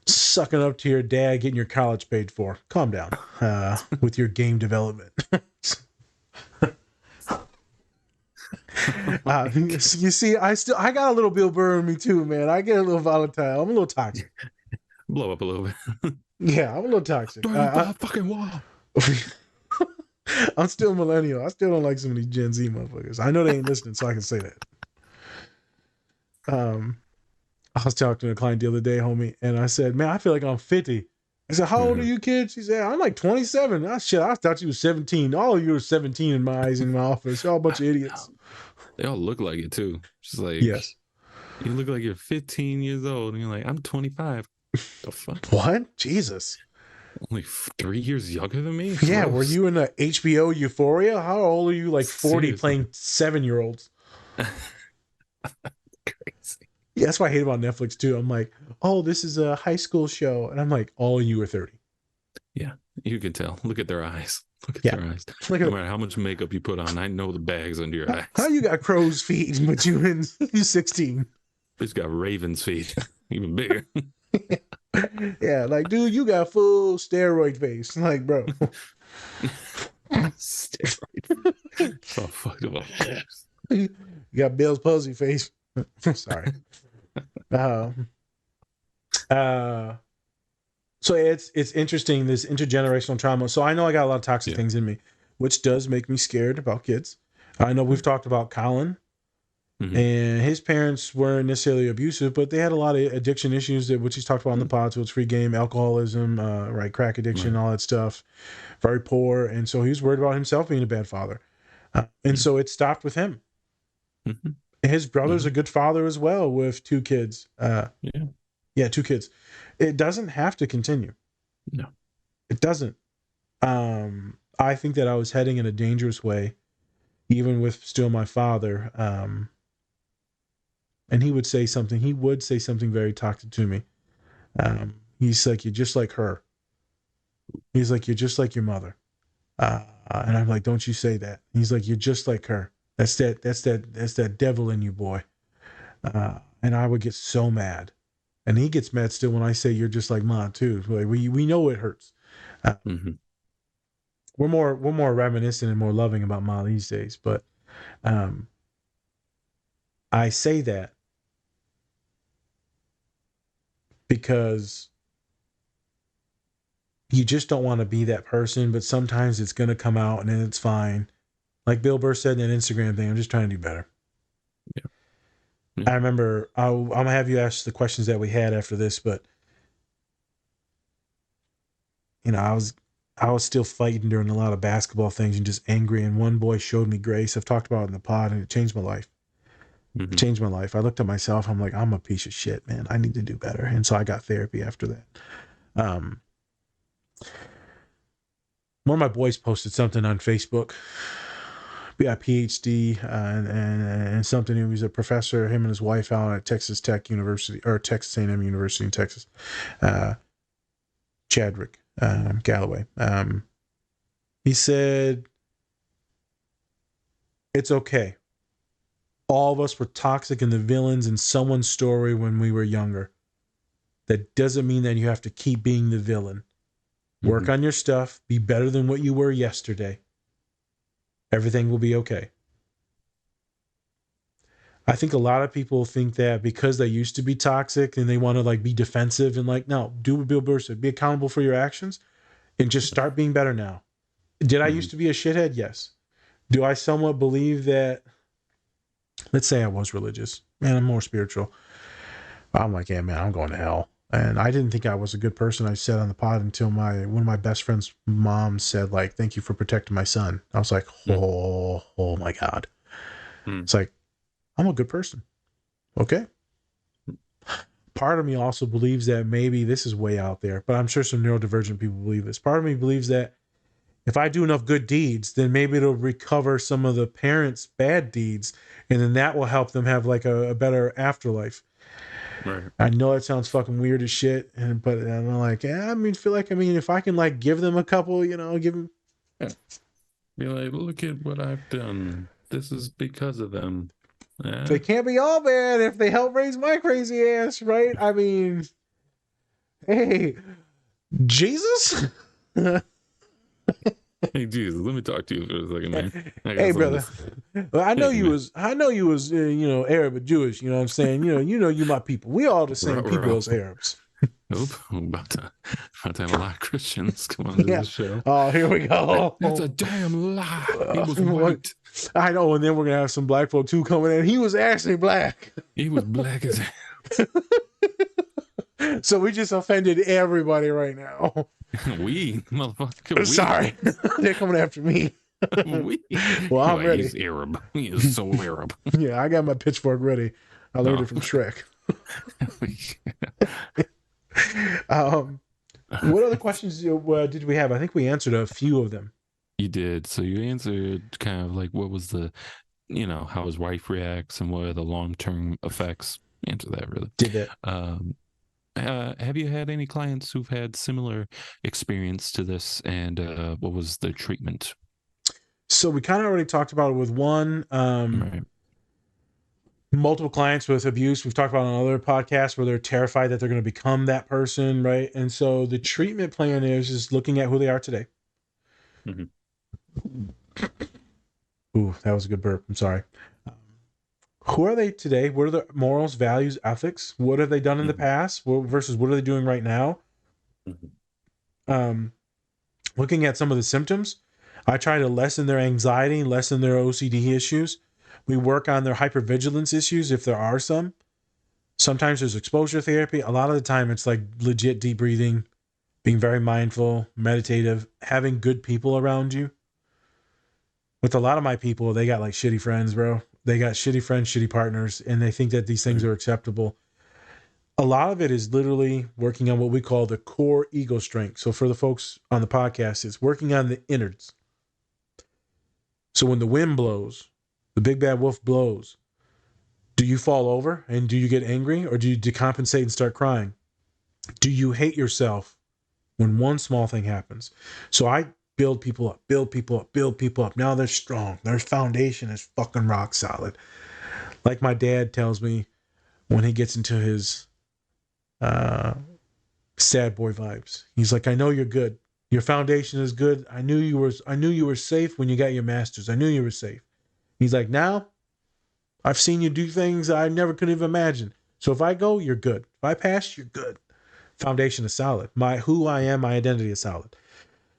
sucking up to your dad, getting your college paid for. Calm down with your game development. You see, I got a little Bill Burr in me too, man. I get a little volatile. I'm a little toxic. Blow up a little bit. Yeah, I'm a little toxic. Fucking wall. I'm still millennial. I still don't like some of these Gen Z motherfuckers. I know they ain't listening, so I can say that. I was talking to a client the other day, homie, and I said, man, I feel like I'm 50. I said, how old are you, kid? She said, I'm like 27. I thought you was 17. All of you were 17 in my eyes in my office. Y'all a bunch of idiots. They all look like it too. Just like, yes, you look like you're 15 years old, and you're like, I'm 25. The fuck? What? Jesus. Only 3 years younger than me? Yeah, Gross. were you in the HBO Euphoria? How old are you? Like 40 Seriously. playing 7-year-olds? Crazy. Yeah, that's what I hate about Netflix too. I'm like, oh, this is a high school show. And I'm like, all of you are 30. Yeah, you can tell. Look at their eyes. Look at Yeah. their eyes. Look No at matter how much makeup you put on, I know the bags under your eyes. how you got crow's feet, but you 16. It's got raven's feet, even bigger. Yeah, like, dude, you got full steroid face. Like, bro. Steroid. So fucked up. You got Bill's Pussy face. Sorry. So it's interesting, this intergenerational trauma. So I know I got a lot of toxic things in me, which does make me scared about kids. I know we've talked about Colin, and his parents weren't necessarily abusive, but they had a lot of addiction issues, which he's talked about on the pod. So it's free game, alcoholism, right, crack addiction, all that stuff. Very poor, and so he was worried about himself being a bad father, and so it stopped with him. His brother's a good father as well, with 2 kids. Yeah, 2 kids. It doesn't have to continue. No, it doesn't. I think that I was heading in a dangerous way, even with still my father. And he would say something. He would say something very toxic to me. He's like, "You're just like her." He's like, "You're just like your mother." And I'm like, "Don't you say that." He's like, "You're just like her. That's that devil in you, boy." And I would get so mad. And he gets mad still when I say you're just like Ma too. Like we know it hurts. We're more reminiscent and more loving about Ma these days. But I say that because you just don't want to be that person. But sometimes it's going to come out and then it's fine. Like Bill Burr said in that Instagram thing, I'm just trying to do better. I remember I'm gonna have you ask the questions that we had after this, but you know, I was still fighting during a lot of basketball things and just angry. And one boy showed me grace. I've talked about it in the pod, and it changed my life. It changed my life. I looked at myself. I'm like, I'm a piece of shit, man. I need to do better. And so I got therapy after that. One of my boys posted something on Facebook. Yeah, PhD and something. He was a professor. Him and his wife out at Texas Tech University or Texas A&M University in Texas. Chadwick Galloway. He said, "It's okay. All of us were toxic and the villains in someone's story when we were younger. That doesn't mean that you have to keep being the villain. Work on your stuff. Be better than what you were yesterday. Everything will be okay." I think a lot of people think that because they used to be toxic and they want to like be defensive and like, no, do what Bill Burr said. Be accountable for your actions and just start being better now. Did I used to be a shithead? Yes. Do I somewhat believe that? Let's say I was religious. Man, I'm more spiritual. I'm like, yeah, man, I'm going to hell. And I didn't think I was a good person. I said on the pod until one of my best friend's mom said, like, thank you for protecting my son. I was like, oh my God. It's like, I'm a good person. Okay. Part of me also believes that maybe this is way out there, but I'm sure some neurodivergent people believe this. Part of me believes that if I do enough good deeds, then maybe it'll recover some of the parents' bad deeds, and then that will help them have like a better afterlife. Right. I know it sounds fucking weird as shit, but I'm like, yeah, if I can like give them a couple, give them. Yeah. Be like, look at what I've done. This is because of them. Yeah. They can't be all bad if they help raise my crazy ass, right? I mean, hey, Jesus. Hey, Jesus, let me talk to you for a second, man. Hey, brother. Well, I know you was Arab or Jewish. You know what I'm saying? You my people. We all the same people as Arabs. Nope. I'm about to have a lot of Christians come on to the show. Oh, here we go. It's a damn lie. He was white. I know, and then we're gonna have some black folk too coming in. He was actually black. He was black as hell. So we just offended everybody right now. We, motherfucker. Sorry. They're coming after me. Well, I'm ready. He's Arab. He is so Arab. Yeah, I got my pitchfork ready. I learned it from Shrek. What other questions did we have? I think we answered a few of them. You did. So you answered kind of like what was the, how his wife reacts and what are the long-term effects. Answer that, really. Did that. Have you had any clients who've had similar experience to this, and what was the treatment? So we kind of already talked about it with one. Right. Multiple clients with abuse. We've talked about on other podcasts where they're terrified that they're going to become that person, right? And so the treatment plan is looking at who they are today. Ooh, that was a good burp. I'm sorry. Who are they today? What are their morals, values, ethics? What have they done in the past versus what are they doing right now? Looking at some of the symptoms, I try to lessen their anxiety, lessen their OCD issues. We work on their hypervigilance issues if there are some. Sometimes there's exposure therapy. A lot of the time it's like legit deep breathing, being very mindful, meditative, having good people around you. With a lot of my people, they got like shitty friends, bro. They got shitty friends, shitty partners, and they think that these things are acceptable. A lot of it is literally working on what we call the core ego strength. So for the folks on the podcast, it's working on the innards. So when the wind blows, the big bad wolf blows, do you fall over and do you get angry, or do you decompensate and start crying? Do you hate yourself when one small thing happens? So I build people up, build people up, build people up. Now they're strong. Their foundation is fucking rock solid. Like my dad tells me when he gets into his sad boy vibes. He's like, I know you're good. Your foundation is good. I knew you were safe when you got your master's. I knew you were safe. He's like, now I've seen you do things I never could have imagined. So if I go, you're good. If I pass, you're good. Foundation is solid. Who I am, my identity is solid.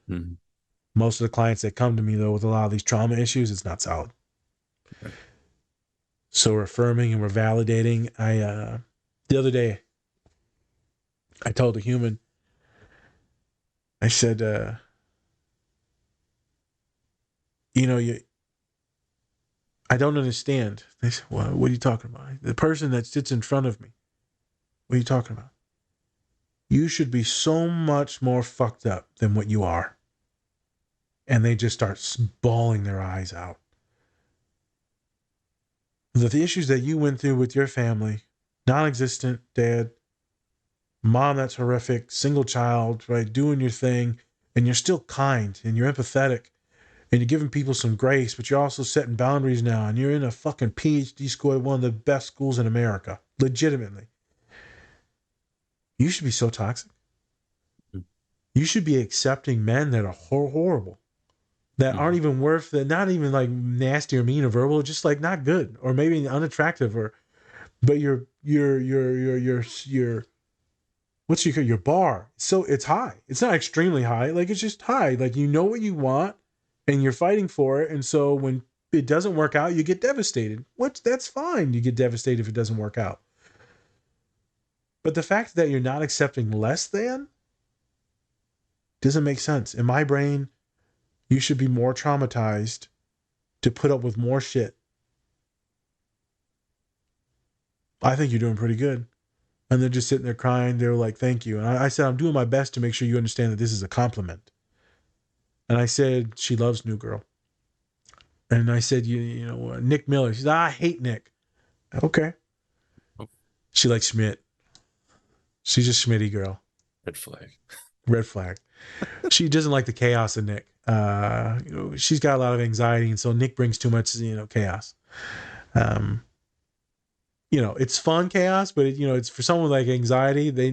Mm-hmm. Most of the clients that come to me, though, with a lot of these trauma issues, it's not solid. Right. So we're affirming and we're validating. The other day, I told a human, I said, I don't understand. They said, well, what are you talking about? The person that sits in front of me. What are you talking about? You should be so much more fucked up than what you are. And they just start bawling their eyes out. The issues that you went through with your family, non-existent dad, mom that's horrific, single child, right, doing your thing, and you're still kind and you're empathetic and you're giving people some grace, but you're also setting boundaries now and you're in a fucking PhD school at one of the best schools in America, legitimately. You should be so toxic. You should be accepting men that are horrible, that aren't even worth, that not even like nasty or mean or verbal, just like not good or maybe unattractive, but your what's your bar? So it's high. It's not extremely high. Like it's just high. Like you know what you want and you're fighting for it. And so when it doesn't work out, you get devastated. That's fine. You get devastated if it doesn't work out. But the fact that you're not accepting less than doesn't make sense. In my brain, you should be more traumatized to put up with more shit. I think you're doing pretty good. And they're just sitting there crying. They were like, thank you. And I said, I'm doing my best to make sure you understand that this is a compliment. And I said, she loves New Girl. And I said, Nick Miller. She said, I hate Nick. Okay. She likes Schmidt. She's a Schmitty girl. Red flag. Red flag. She doesn't like the chaos of Nick. She's got a lot of anxiety, and so Nick brings too much, chaos. It's fun chaos, but it's for someone with like anxiety. They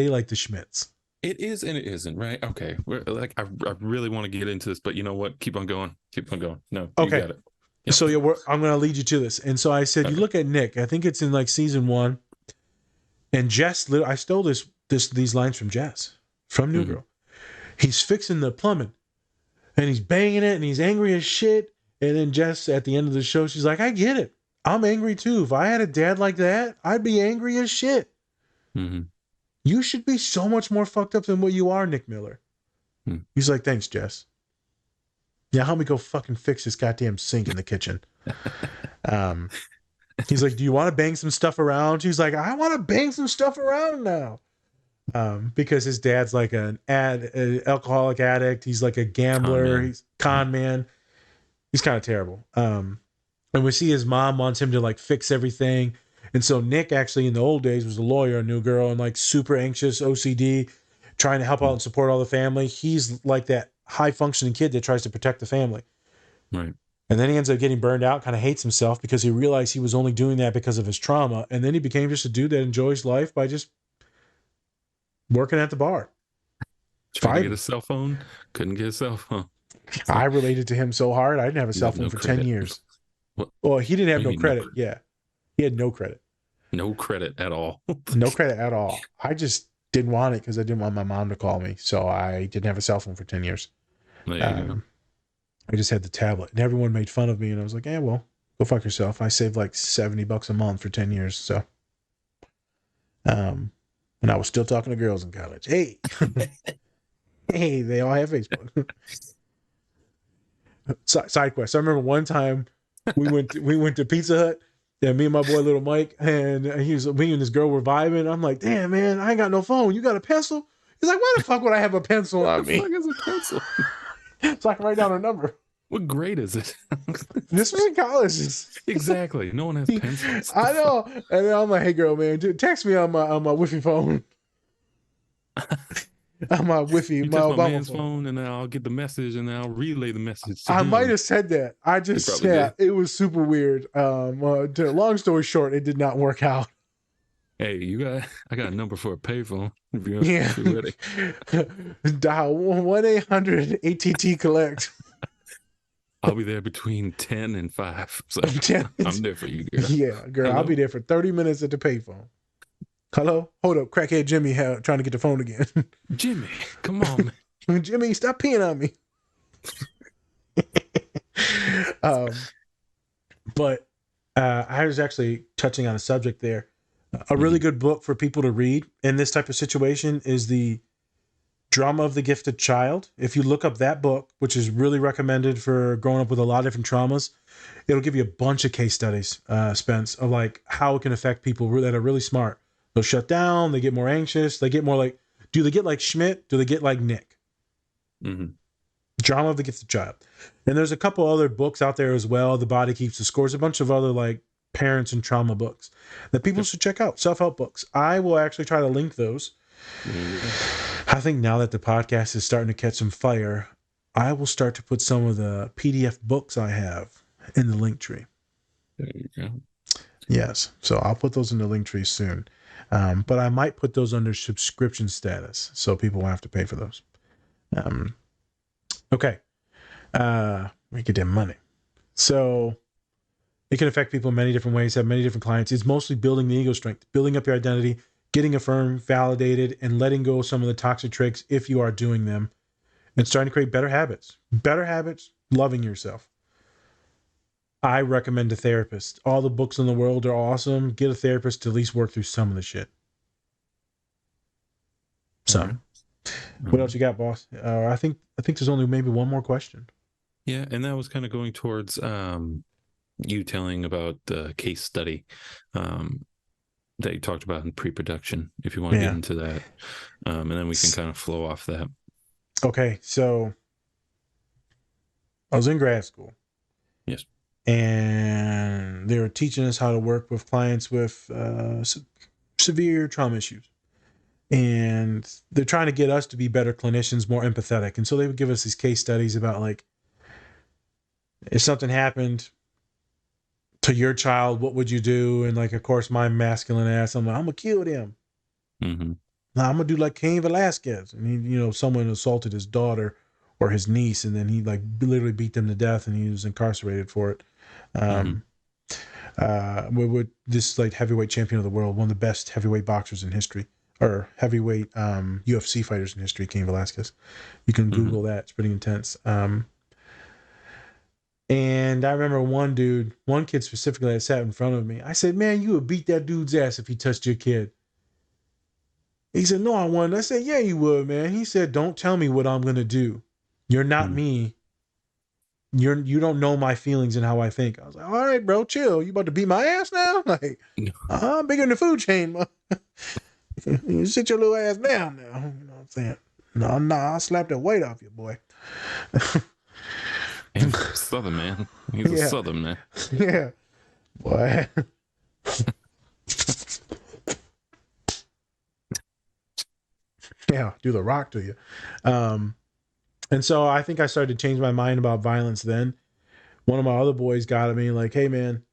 like the Schmitts. It is and it isn't, right? Okay. I really want to get into this, but you know what? Keep on going. No, okay. You got it. Yep. So I'm going to lead you to this. And so I said, okay. You look at Nick. I think it's in like season 1. And Jess, I stole these lines from Jess, from New Girl. He's fixing the plumbing, and he's banging it, and he's angry as shit. And then Jess, at the end of the show, she's like, I get it. I'm angry too. If I had a dad like that, I'd be angry as shit. Mm-hmm. You should be so much more fucked up than what you are, Nick Miller. He's like, thanks, Jess. Yeah, help me go fucking fix this goddamn sink in the kitchen. He's like, do you want to bang some stuff around? She's like, I want to bang some stuff around now. Because his dad's like an alcoholic addict. He's like a gambler. He's con man. He's kind of terrible. And we see his mom wants him to like fix everything. And so Nick actually in the old days was a lawyer, a New Girl, and like super anxious, OCD, trying to help out and support all the family. He's like that high functioning kid that tries to protect the family. Right. And then he ends up getting burned out, kind of hates himself because he realized he was only doing that because of his trauma. And then he became just a dude that enjoys life by just working at the bar. Trying to get a cell phone, couldn't get a cell phone. I related to him so hard. I didn't have a cell phone for 10 years. What? Well, he didn't have no credit. Yeah. He had no credit. No credit at all. No credit at all. I just didn't want it because I didn't want my mom to call me. So I didn't have a cell phone for 10 years. I just had the tablet and everyone made fun of me. And I was like, well, go fuck yourself. I saved like $70 a month for 10 years. So, and I was still talking to girls in college. Hey, hey, they all have Facebook. Side quest. I remember one time we went to Pizza Hut. Yeah, me and my boy Little Mike, and me and this girl were vibing. I'm like, damn man, I ain't got no phone. You got a pencil? He's like, why the fuck would I have a pencil on me? What the fuck is a pencil? So I can write down her number. What grade is it? This was in college. Exactly. No one has pencils. I know. And then I'm like, hey girl, man, text me on my Wi-Fi phone. On my Wi-Fi, you my text my man's phone, and then I'll get the message, and then I'll relay the message to I him. might have said that. I just said it was super weird. Long story short, it did not work out. Hey, I got a number for a payphone if you're ready. Dial 1-800 ATT-collect. I'll be there between 10 and 5. So I'm there for you, girl. Yeah, girl. Hello? I'll be there for 30 minutes at the payphone. Hello? Hold up. Crackhead Jimmy trying to get the phone again. Jimmy, come on, man. Jimmy, stop peeing on me. But I was actually touching on a subject there. A really good book for people to read in this type of situation is the Drama of the Gifted Child. If you look up that book, which is really recommended for growing up with a lot of different traumas, it'll give you a bunch of case studies, Spence, of like how it can affect people that are really smart. They'll shut down, they get more anxious, they get more like, do they get like Schmidt? Do they get like Nick? Mm-hmm. Drama of the Gifted Child. And there's a couple other books out there as well. The Body Keeps the Scores, a bunch of other like parents and trauma books that people should check out, self-help books. I will actually try to link those. I think now that the podcast is starting to catch some fire, I will start to put some of the PDF books I have in the link tree. There you go. Yes. So I'll put those in the link tree soon. But I might put those under subscription status so people won't have to pay for those. Okay. Make it damn money. So it can affect people in many different ways, have many different clients. It's mostly building the ego strength, building up your identity, getting affirmed, validated, and letting go of some of the toxic tricks if you are doing them, and starting to create better habits. Better habits, loving yourself. I recommend a therapist. All the books in the world are awesome. Get a therapist to at least work through some of the shit. Some. What else you got, boss? I think there's only maybe one more question. Yeah, and that was kind of going towards you telling about the case study that you talked about in pre-production, if you want to get into that. And then we can kind of flow off that. Okay, so I was in grad school. Yes. And they were teaching us how to work with clients with severe trauma issues. And they're trying to get us to be better clinicians, more empathetic. And so they would give us these case studies about like, if something happened to your child, what would you do? And like, of course, my masculine ass, I'm like, I'm gonna kill them. Mm-hmm. Now I'm gonna do like Cain Velasquez. And he, someone assaulted his daughter or his niece, and then he like literally beat them to death, and he was incarcerated for it. With this like heavyweight champion of the world, one of the best heavyweight boxers in history, or heavyweight UFC fighters in history, Cain Velasquez. You can Google that; it's pretty intense. And I remember one kid specifically that sat in front of me. I said, "Man, you would beat that dude's ass if he touched your kid." He said, "No, I wouldn't." I said, "Yeah, you would, man." He said, "Don't tell me what I'm gonna do. You're not me. You don't know my feelings and how I think." I was like, "All right, bro, chill. You about to beat my ass now? Like, I'm bigger in the food chain. You sit your little ass down now." You know what I'm saying? No, I'll slap the weight off you, boy. Southern man. He's a Southern man. Yeah. Boy. Yeah, do the rock to you. And so I think I started to change my mind about violence then. One of my other boys got at me like, "Hey, man,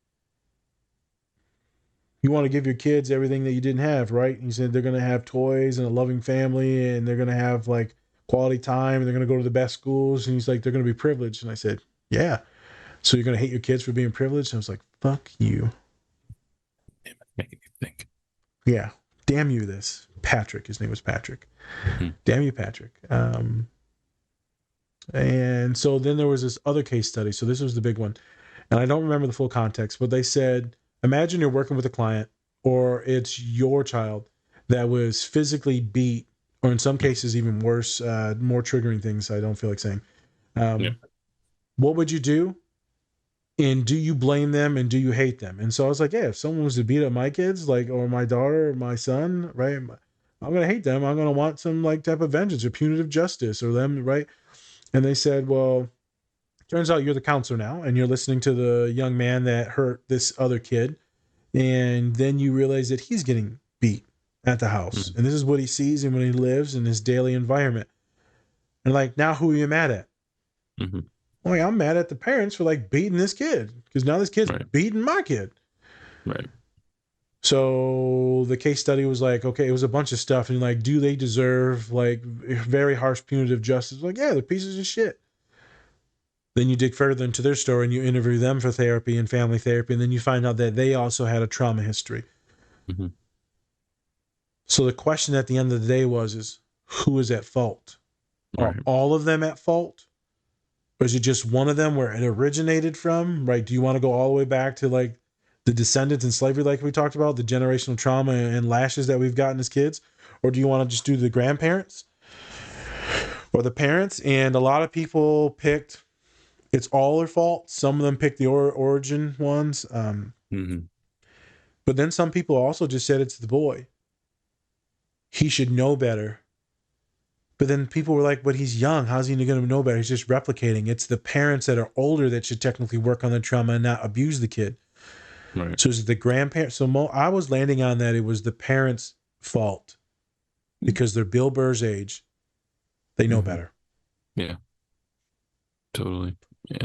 you want to give your kids everything that you didn't have, right?" He said they're going to have toys and a loving family, and they're going to have like quality time, and they're going to go to the best schools. And he's like, they're going to be privileged. And I said, "Yeah. So you're going to hate your kids for being privileged?" And I was like, "Fuck you." Making me think. Yeah. Damn you, this. Patrick. His name was Patrick. Damn you, Patrick. And so then there was this other case study. So this was the big one. And I don't remember the full context, but they said, imagine you're working with a client, or it's your child that was physically beat, or in some cases even worse, more triggering things I don't feel like saying. What would you do? And do you blame them, and do you hate them? And so I was like, yeah, if someone was to beat up my kids, like, or my daughter or my son, right, I'm going to hate them. I'm going to want some like type of vengeance or punitive justice or them, right? And they said, well, turns out you're the counselor now, and you're listening to the young man that hurt this other kid. And then you realize that he's getting beat at the house. And this is what he sees and when he lives in his daily environment. And like, now who are you mad at? Like, I'm mad at the parents for like beating this kid, because now this kid's beating my kid. Right. So the case study was like, okay, it was a bunch of stuff. And like, do they deserve like very harsh punitive justice? Like, yeah, they're pieces of shit. Then you dig further into their story and you interview them for therapy and family therapy. And then you find out that they also had a trauma history. So the question at the end of the day is who is at fault? Are all of them at fault? Or is it just one of them where it originated from? Right? Do you want to go all the way back to like the descendants in slavery, like we talked about, the generational trauma and lashes that we've gotten as kids? Or do you want to just do the grandparents or the parents? And a lot of people picked it's all their fault. Some of them picked the origin ones. But then some people also just said it's the boy. He should know better. But then people were like, but he's young. How's he going to know better? He's just replicating. It's the parents that are older that should technically work on the trauma and not abuse the kid. Right. So is it the grandparents? So I was landing on that it was the parents' fault because they're Bill Burr's age. They know better. Yeah. Totally. Yeah.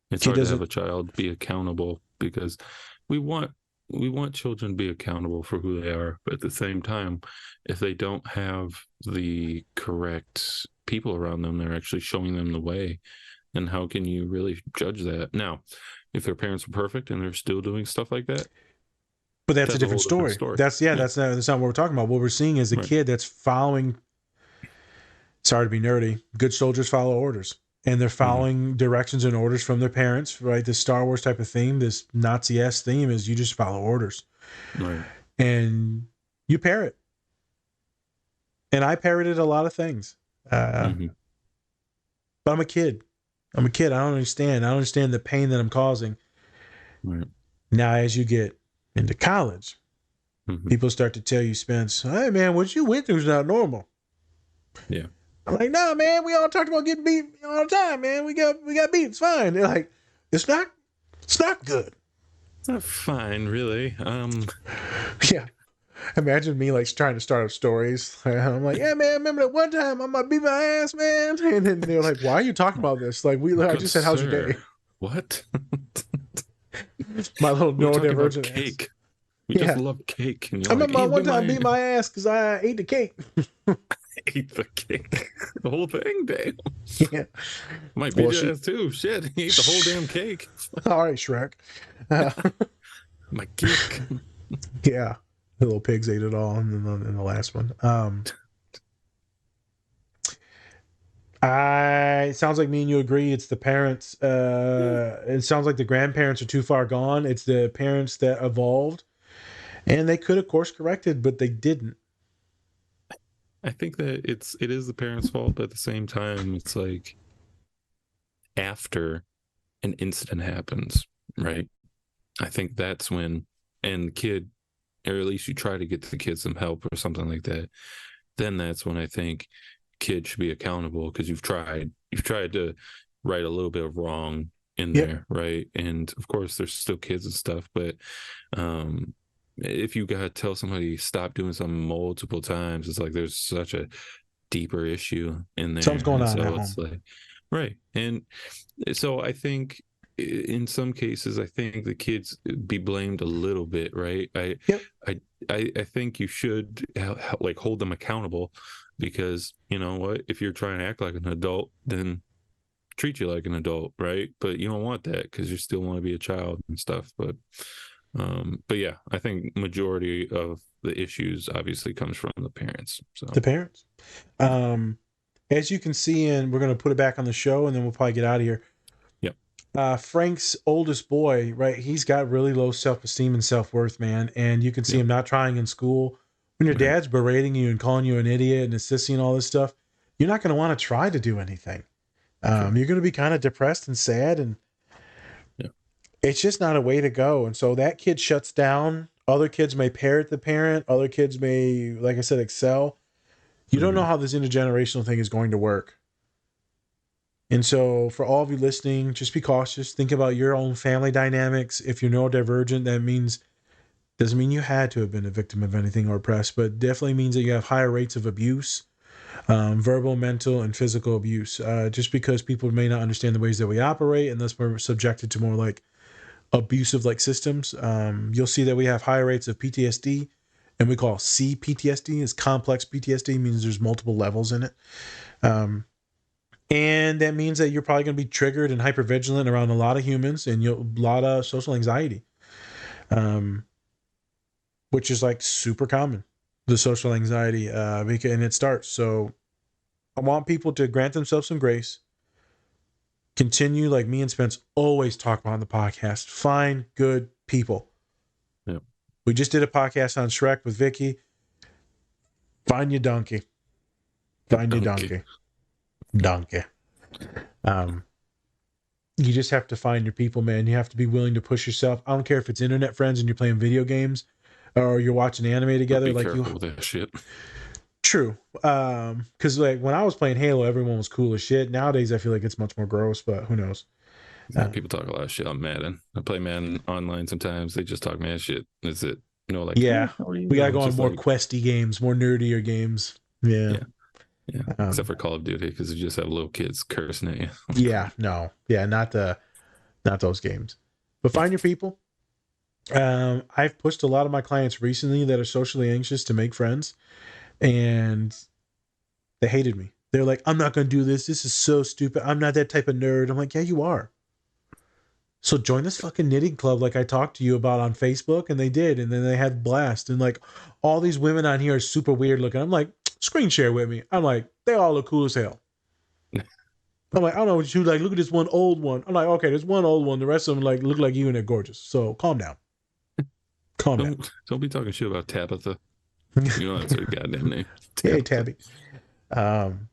It's hard to have a child be accountable because we want children to be accountable for who they are, but at the same time, if they don't have the correct people around them, they're actually showing them the way. And how can you really judge that? Now, if their parents are perfect and they're still doing stuff like that, but that's a different story. That's not what we're talking about. What we're seeing is a kid that's following. Sorry to be nerdy. Good soldiers follow orders. And they're following directions and orders from their parents, right? This Star Wars type of theme, this Nazi-esque theme is you just follow orders. Right. And you parrot. And I parroted a lot of things. But I'm a kid. I don't understand. I don't understand the pain that I'm causing. Right. Now, as you get into college, people start to tell you, Spence, hey, man, what you went through is not normal. Yeah. I'm like, no, man, we all talked about getting beat all the time, man. We got beat. It's fine. They're like, it's not good. It's not fine, really. Yeah. Imagine me like trying to start up stories. I'm like, yeah, man, remember that one time I might beat my ass, man? And then they're like, why are you talking about this? Like, I just said, how's your day? What? My little neurodivergent cake. We just love cake. And I remember one time I beat my ass because I ate the cake. Ate the cake. The whole thing, damn. Yeah. Might beat your ass too. Shit, he ate the whole damn cake. All right, Shrek. My cake. Yeah. The little pigs ate it all in the last one. It sounds like me and you agree it's the parents. It sounds like the grandparents are too far gone. It's the parents that evolved. And they could have course corrected, but they didn't. I think that it is the parents' fault, but at the same time, it's like after an incident happens, right? I think that's when, and the kid, or at least you try to get the kid some help or something like that, then that's when I think kids should be accountable because you've tried to right a little bit of wrong in there, right? And of course, there's still kids and stuff, but if you gotta tell somebody stop doing something multiple times, it's like there's such a deeper issue in there. Something's going on so at it's home. like, right. And so I think in some cases, I think the kids be blamed a little bit, right? I think you should like hold them accountable because you know what? If you're trying to act like an adult, then treat you like an adult, right? But you don't want that because you still want to be a child and stuff. But yeah, I think majority of the issues obviously comes from the parents. So the parents. As you can see, and we're going to put it back on the show, and then we'll probably get out of here. Yep. Frank's oldest boy, right? He's got really low self-esteem and self-worth, man. And you can see him not trying in school. When your dad's berating you and calling you an idiot and assisting all this stuff, you're not going to want to try to do anything. You're going to be kind of depressed and sad, and it's just not a way to go. And so that kid shuts down. Other kids may parrot the parent. Other kids may, like I said, excel. You don't know how this intergenerational thing is going to work. And so for all of you listening, just be cautious. Think about your own family dynamics. If you're neurodivergent, that doesn't mean you had to have been a victim of anything or oppressed, but definitely means that you have higher rates of abuse, verbal, mental, and physical abuse. Just because people may not understand the ways that we operate, and thus we're subjected to more like abusive like systems. You'll see that we have higher rates of PTSD, and we call CPTSD is complex PTSD, means there's multiple levels in it. And that means that you're probably going to be triggered and hypervigilant around a lot of humans and a lot of social anxiety, which is like super common, the social anxiety, and it starts. So I want people to grant themselves some grace. continue, like me and Spence always talk about on the podcast, find good people. Yep. We just did a podcast on Shrek with Vicky. Find your donkey. Find your donkey. Donkey. You just have to find your people, man. You have to be willing to push yourself. I don't care if it's internet friends and you're playing video games or you're watching anime together. Be like careful with that shit. True. Because like when I was playing Halo, everyone was cool as shit. Nowadays, I feel like it's much more gross, but who knows? People talk a lot of shit on Madden. I play Madden online sometimes. They just talk mad shit. Is it? You know, like yeah, we gotta go on more like, questy games, more nerdier games. Yeah. Except for Call of Duty, because you just have little kids cursing at you. Not those games. But find your people. I've pushed a lot of my clients recently that are socially anxious to make friends, and they hated me. They're like, I'm not going to do this. This is so stupid. I'm not that type of nerd. I'm like, yeah, you are. So join this fucking knitting club like I talked to you about on Facebook, and they did, and then they had blast. And like all these women on here are super weird looking. I'm like, screen share with me. I'm like, they all look cool as hell. I'm like, I don't know what you like. Look at this one old one. I'm like, okay, there's one old one. The rest of them like look like you and they're gorgeous. So calm down. Don't be talking shit about Tabitha. You know that's her goddamn name. Hey, Tabby. Tabby.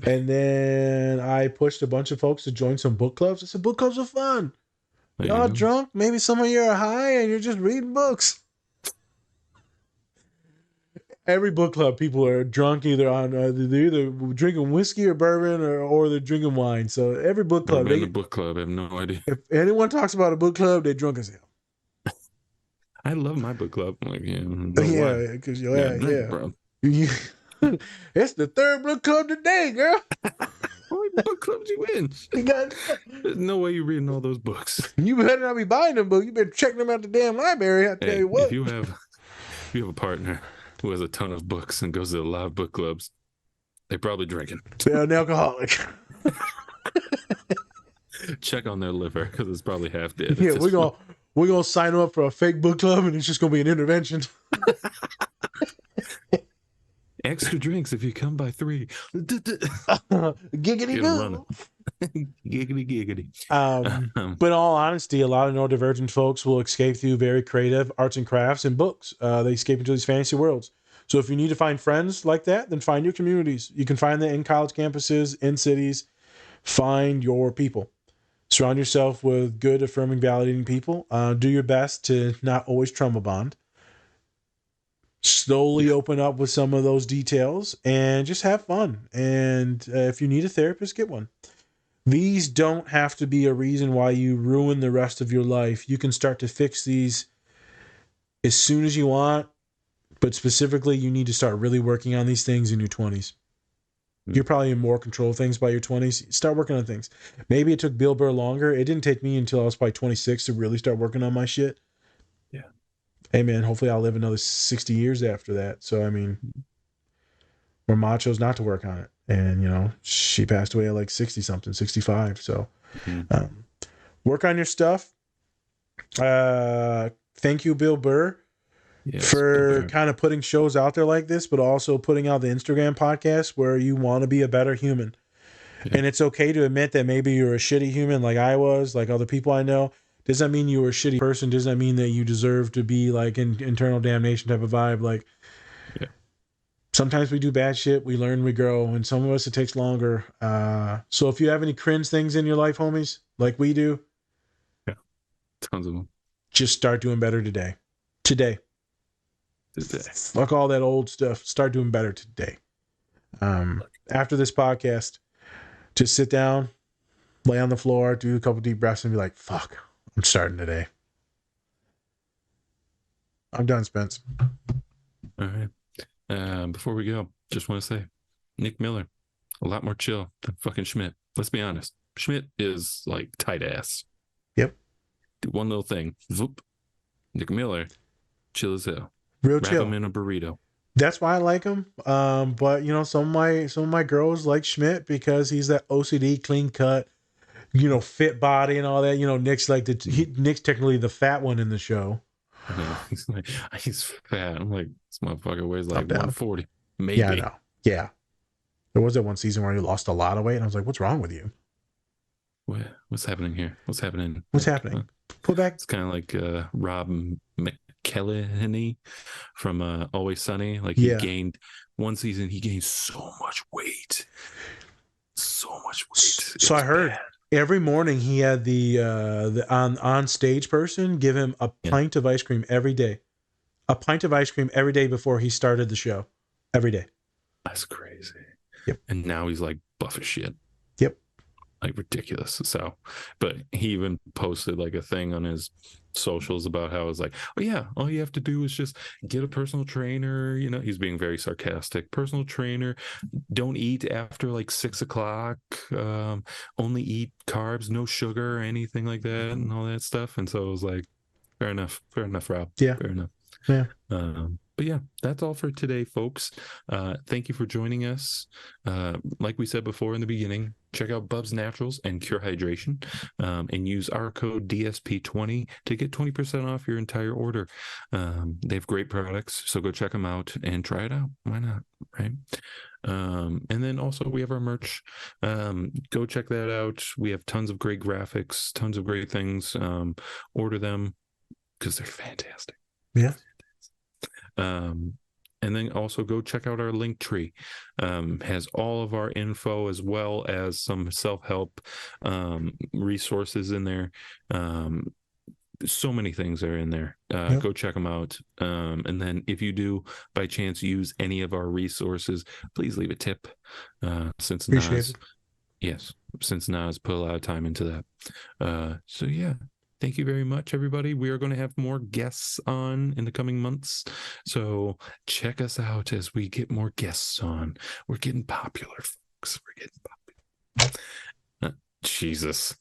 And then I pushed a bunch of folks to join some book clubs. I said, book clubs are fun. Y'all drunk? Maybe some of you are high and you're just reading books. Every book club, people are drunk either on they're either drinking whiskey or bourbon or they're drinking wine. So every book club, the book club, I have no idea. If anyone talks about a book club, they're drunk as hell. I love my book club. I'm like, because bro. It's the third book club today, girl. How many book clubs you in? There's no way you're reading all those books. You better not be buying them books. You better check them out the damn library. I tell you what. If you have a partner who has a ton of books and goes to a lot of book clubs, they're probably drinking. They're an alcoholic. Check on their liver because it's probably half dead. Yeah, we're gonna sign them up for a fake book club and it's just gonna be an intervention. Extra drinks if you come by 3. Giggity go. Giggity. But in all honesty, a lot of neurodivergent folks will escape through very creative arts and crafts and books. They escape into these fantasy worlds. So if you need to find friends like that, then find your communities. You can find them in college campuses, in cities. Find your people. Surround yourself with good, affirming, validating people. Do your best to not always trauma bond. Slowly open up with some of those details and just have fun. And if you need a therapist, get one. These don't have to be a reason why you ruin the rest of your life. You can start to fix these as soon as you want, but specifically, you need to start really working on these things in your 20s. You're probably in more control of things by your 20s. Start working on things. Maybe it took Bill Burr longer. It didn't take me until I was probably 26 to really start working on my shit. Yeah. Hey, man, hopefully I'll live another 60 years after that. So, I mean, where Ma chose not to work on it. And, you know, she passed away at like 60-something, 65. So, work on your stuff. Thank you, Bill Burr. Yes, for kind of putting shows out there like this, but also putting out the Instagram podcast where you want to be a better human. Yeah. And it's okay to admit that maybe you're a shitty human like I was, like other people I know. Does that mean you were a shitty person? Does that mean that you deserve to be like in internal damnation type of vibe? Like, sometimes we do bad shit, we learn, we grow, and some of us it takes longer. So if you have any cringe things in your life, homies, like we do, tons of them, just start doing better today. Today. Fuck all that old stuff. Start doing better today. After this podcast, just sit down, lay on the floor, do a couple deep breaths, and be like, fuck, I'm starting today. I'm done, Spence. All right. Before we go, just want to say, Nick Miller, a lot more chill than fucking Schmidt. Let's be honest. Schmidt is like tight ass. Yep. Do one little thing. Zoop. Nick Miller, chill as hell. Real Wrap chill. him in a burrito. That's why I like him. But you know, some of my girls like Schmidt because he's that OCD, clean cut, you know, fit body and all that. You know, Nick's like Nick's technically the fat one in the show. I know. He's fat. I'm like, this motherfucker weighs like 140. Maybe. Yeah, I know. Yeah. There was that one season where he lost a lot of weight, and I was like, what's wrong with you? What's happening here? What's happening? What's happening? Pull back. It's kind of like Rob McElhenney from Always Sunny. Like he gained one season, he gained so much weight. So much weight. So I heard every morning he had the on stage person give him a pint of ice cream every day. A pint of ice cream every day before he started the show. Every day. That's crazy. Yep. And now he's like buff as shit. Yep. Like ridiculous. So, but he even posted like a thing on his socials about how it's like, oh yeah, all you have to do is just get a personal trainer. You know, he's being very sarcastic. Personal trainer. Don't eat after like 6 o'clock. Only eat carbs, no sugar or anything like that, and all that stuff. And so it was like, fair enough, Rob. Yeah. Fair enough. Yeah. But yeah, that's all for today, folks. Thank you for joining us. Like we said before in the beginning, check out Bub's Naturals and Cure Hydration, and use our code DSP20 to get 20% off your entire order. They have great products, so go check them out and try it out. Why not, right? And then also we have our merch. Go check that out. We have tons of great graphics, tons of great things. Order them because they're fantastic. Yeah. And then also go check out our link tree. Has all of our info as well as some self-help resources in there. So many things are in there. Go check them out. And then if you do by chance use any of our resources, please leave a tip. Since Nas put a lot of time into that. So yeah. Thank you very much, everybody. We are going to have more guests on in the coming months. So check us out as we get more guests on. We're getting popular, folks. We're getting popular. Jesus.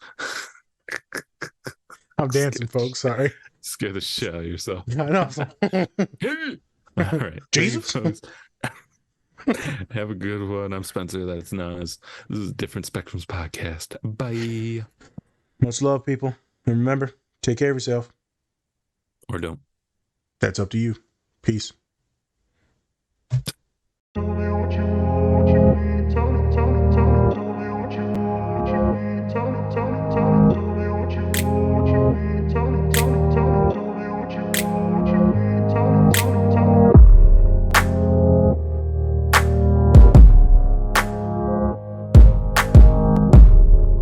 I'm dancing, folks. Sorry. Scare the shit out of yourself. I know. All right. Jesus. Have a good one. I'm Spencer. That's Nas. This is Different Spectrums Podcast. Bye. Much love, people. And remember, take care of yourself. Or don't. That's up to you. Peace.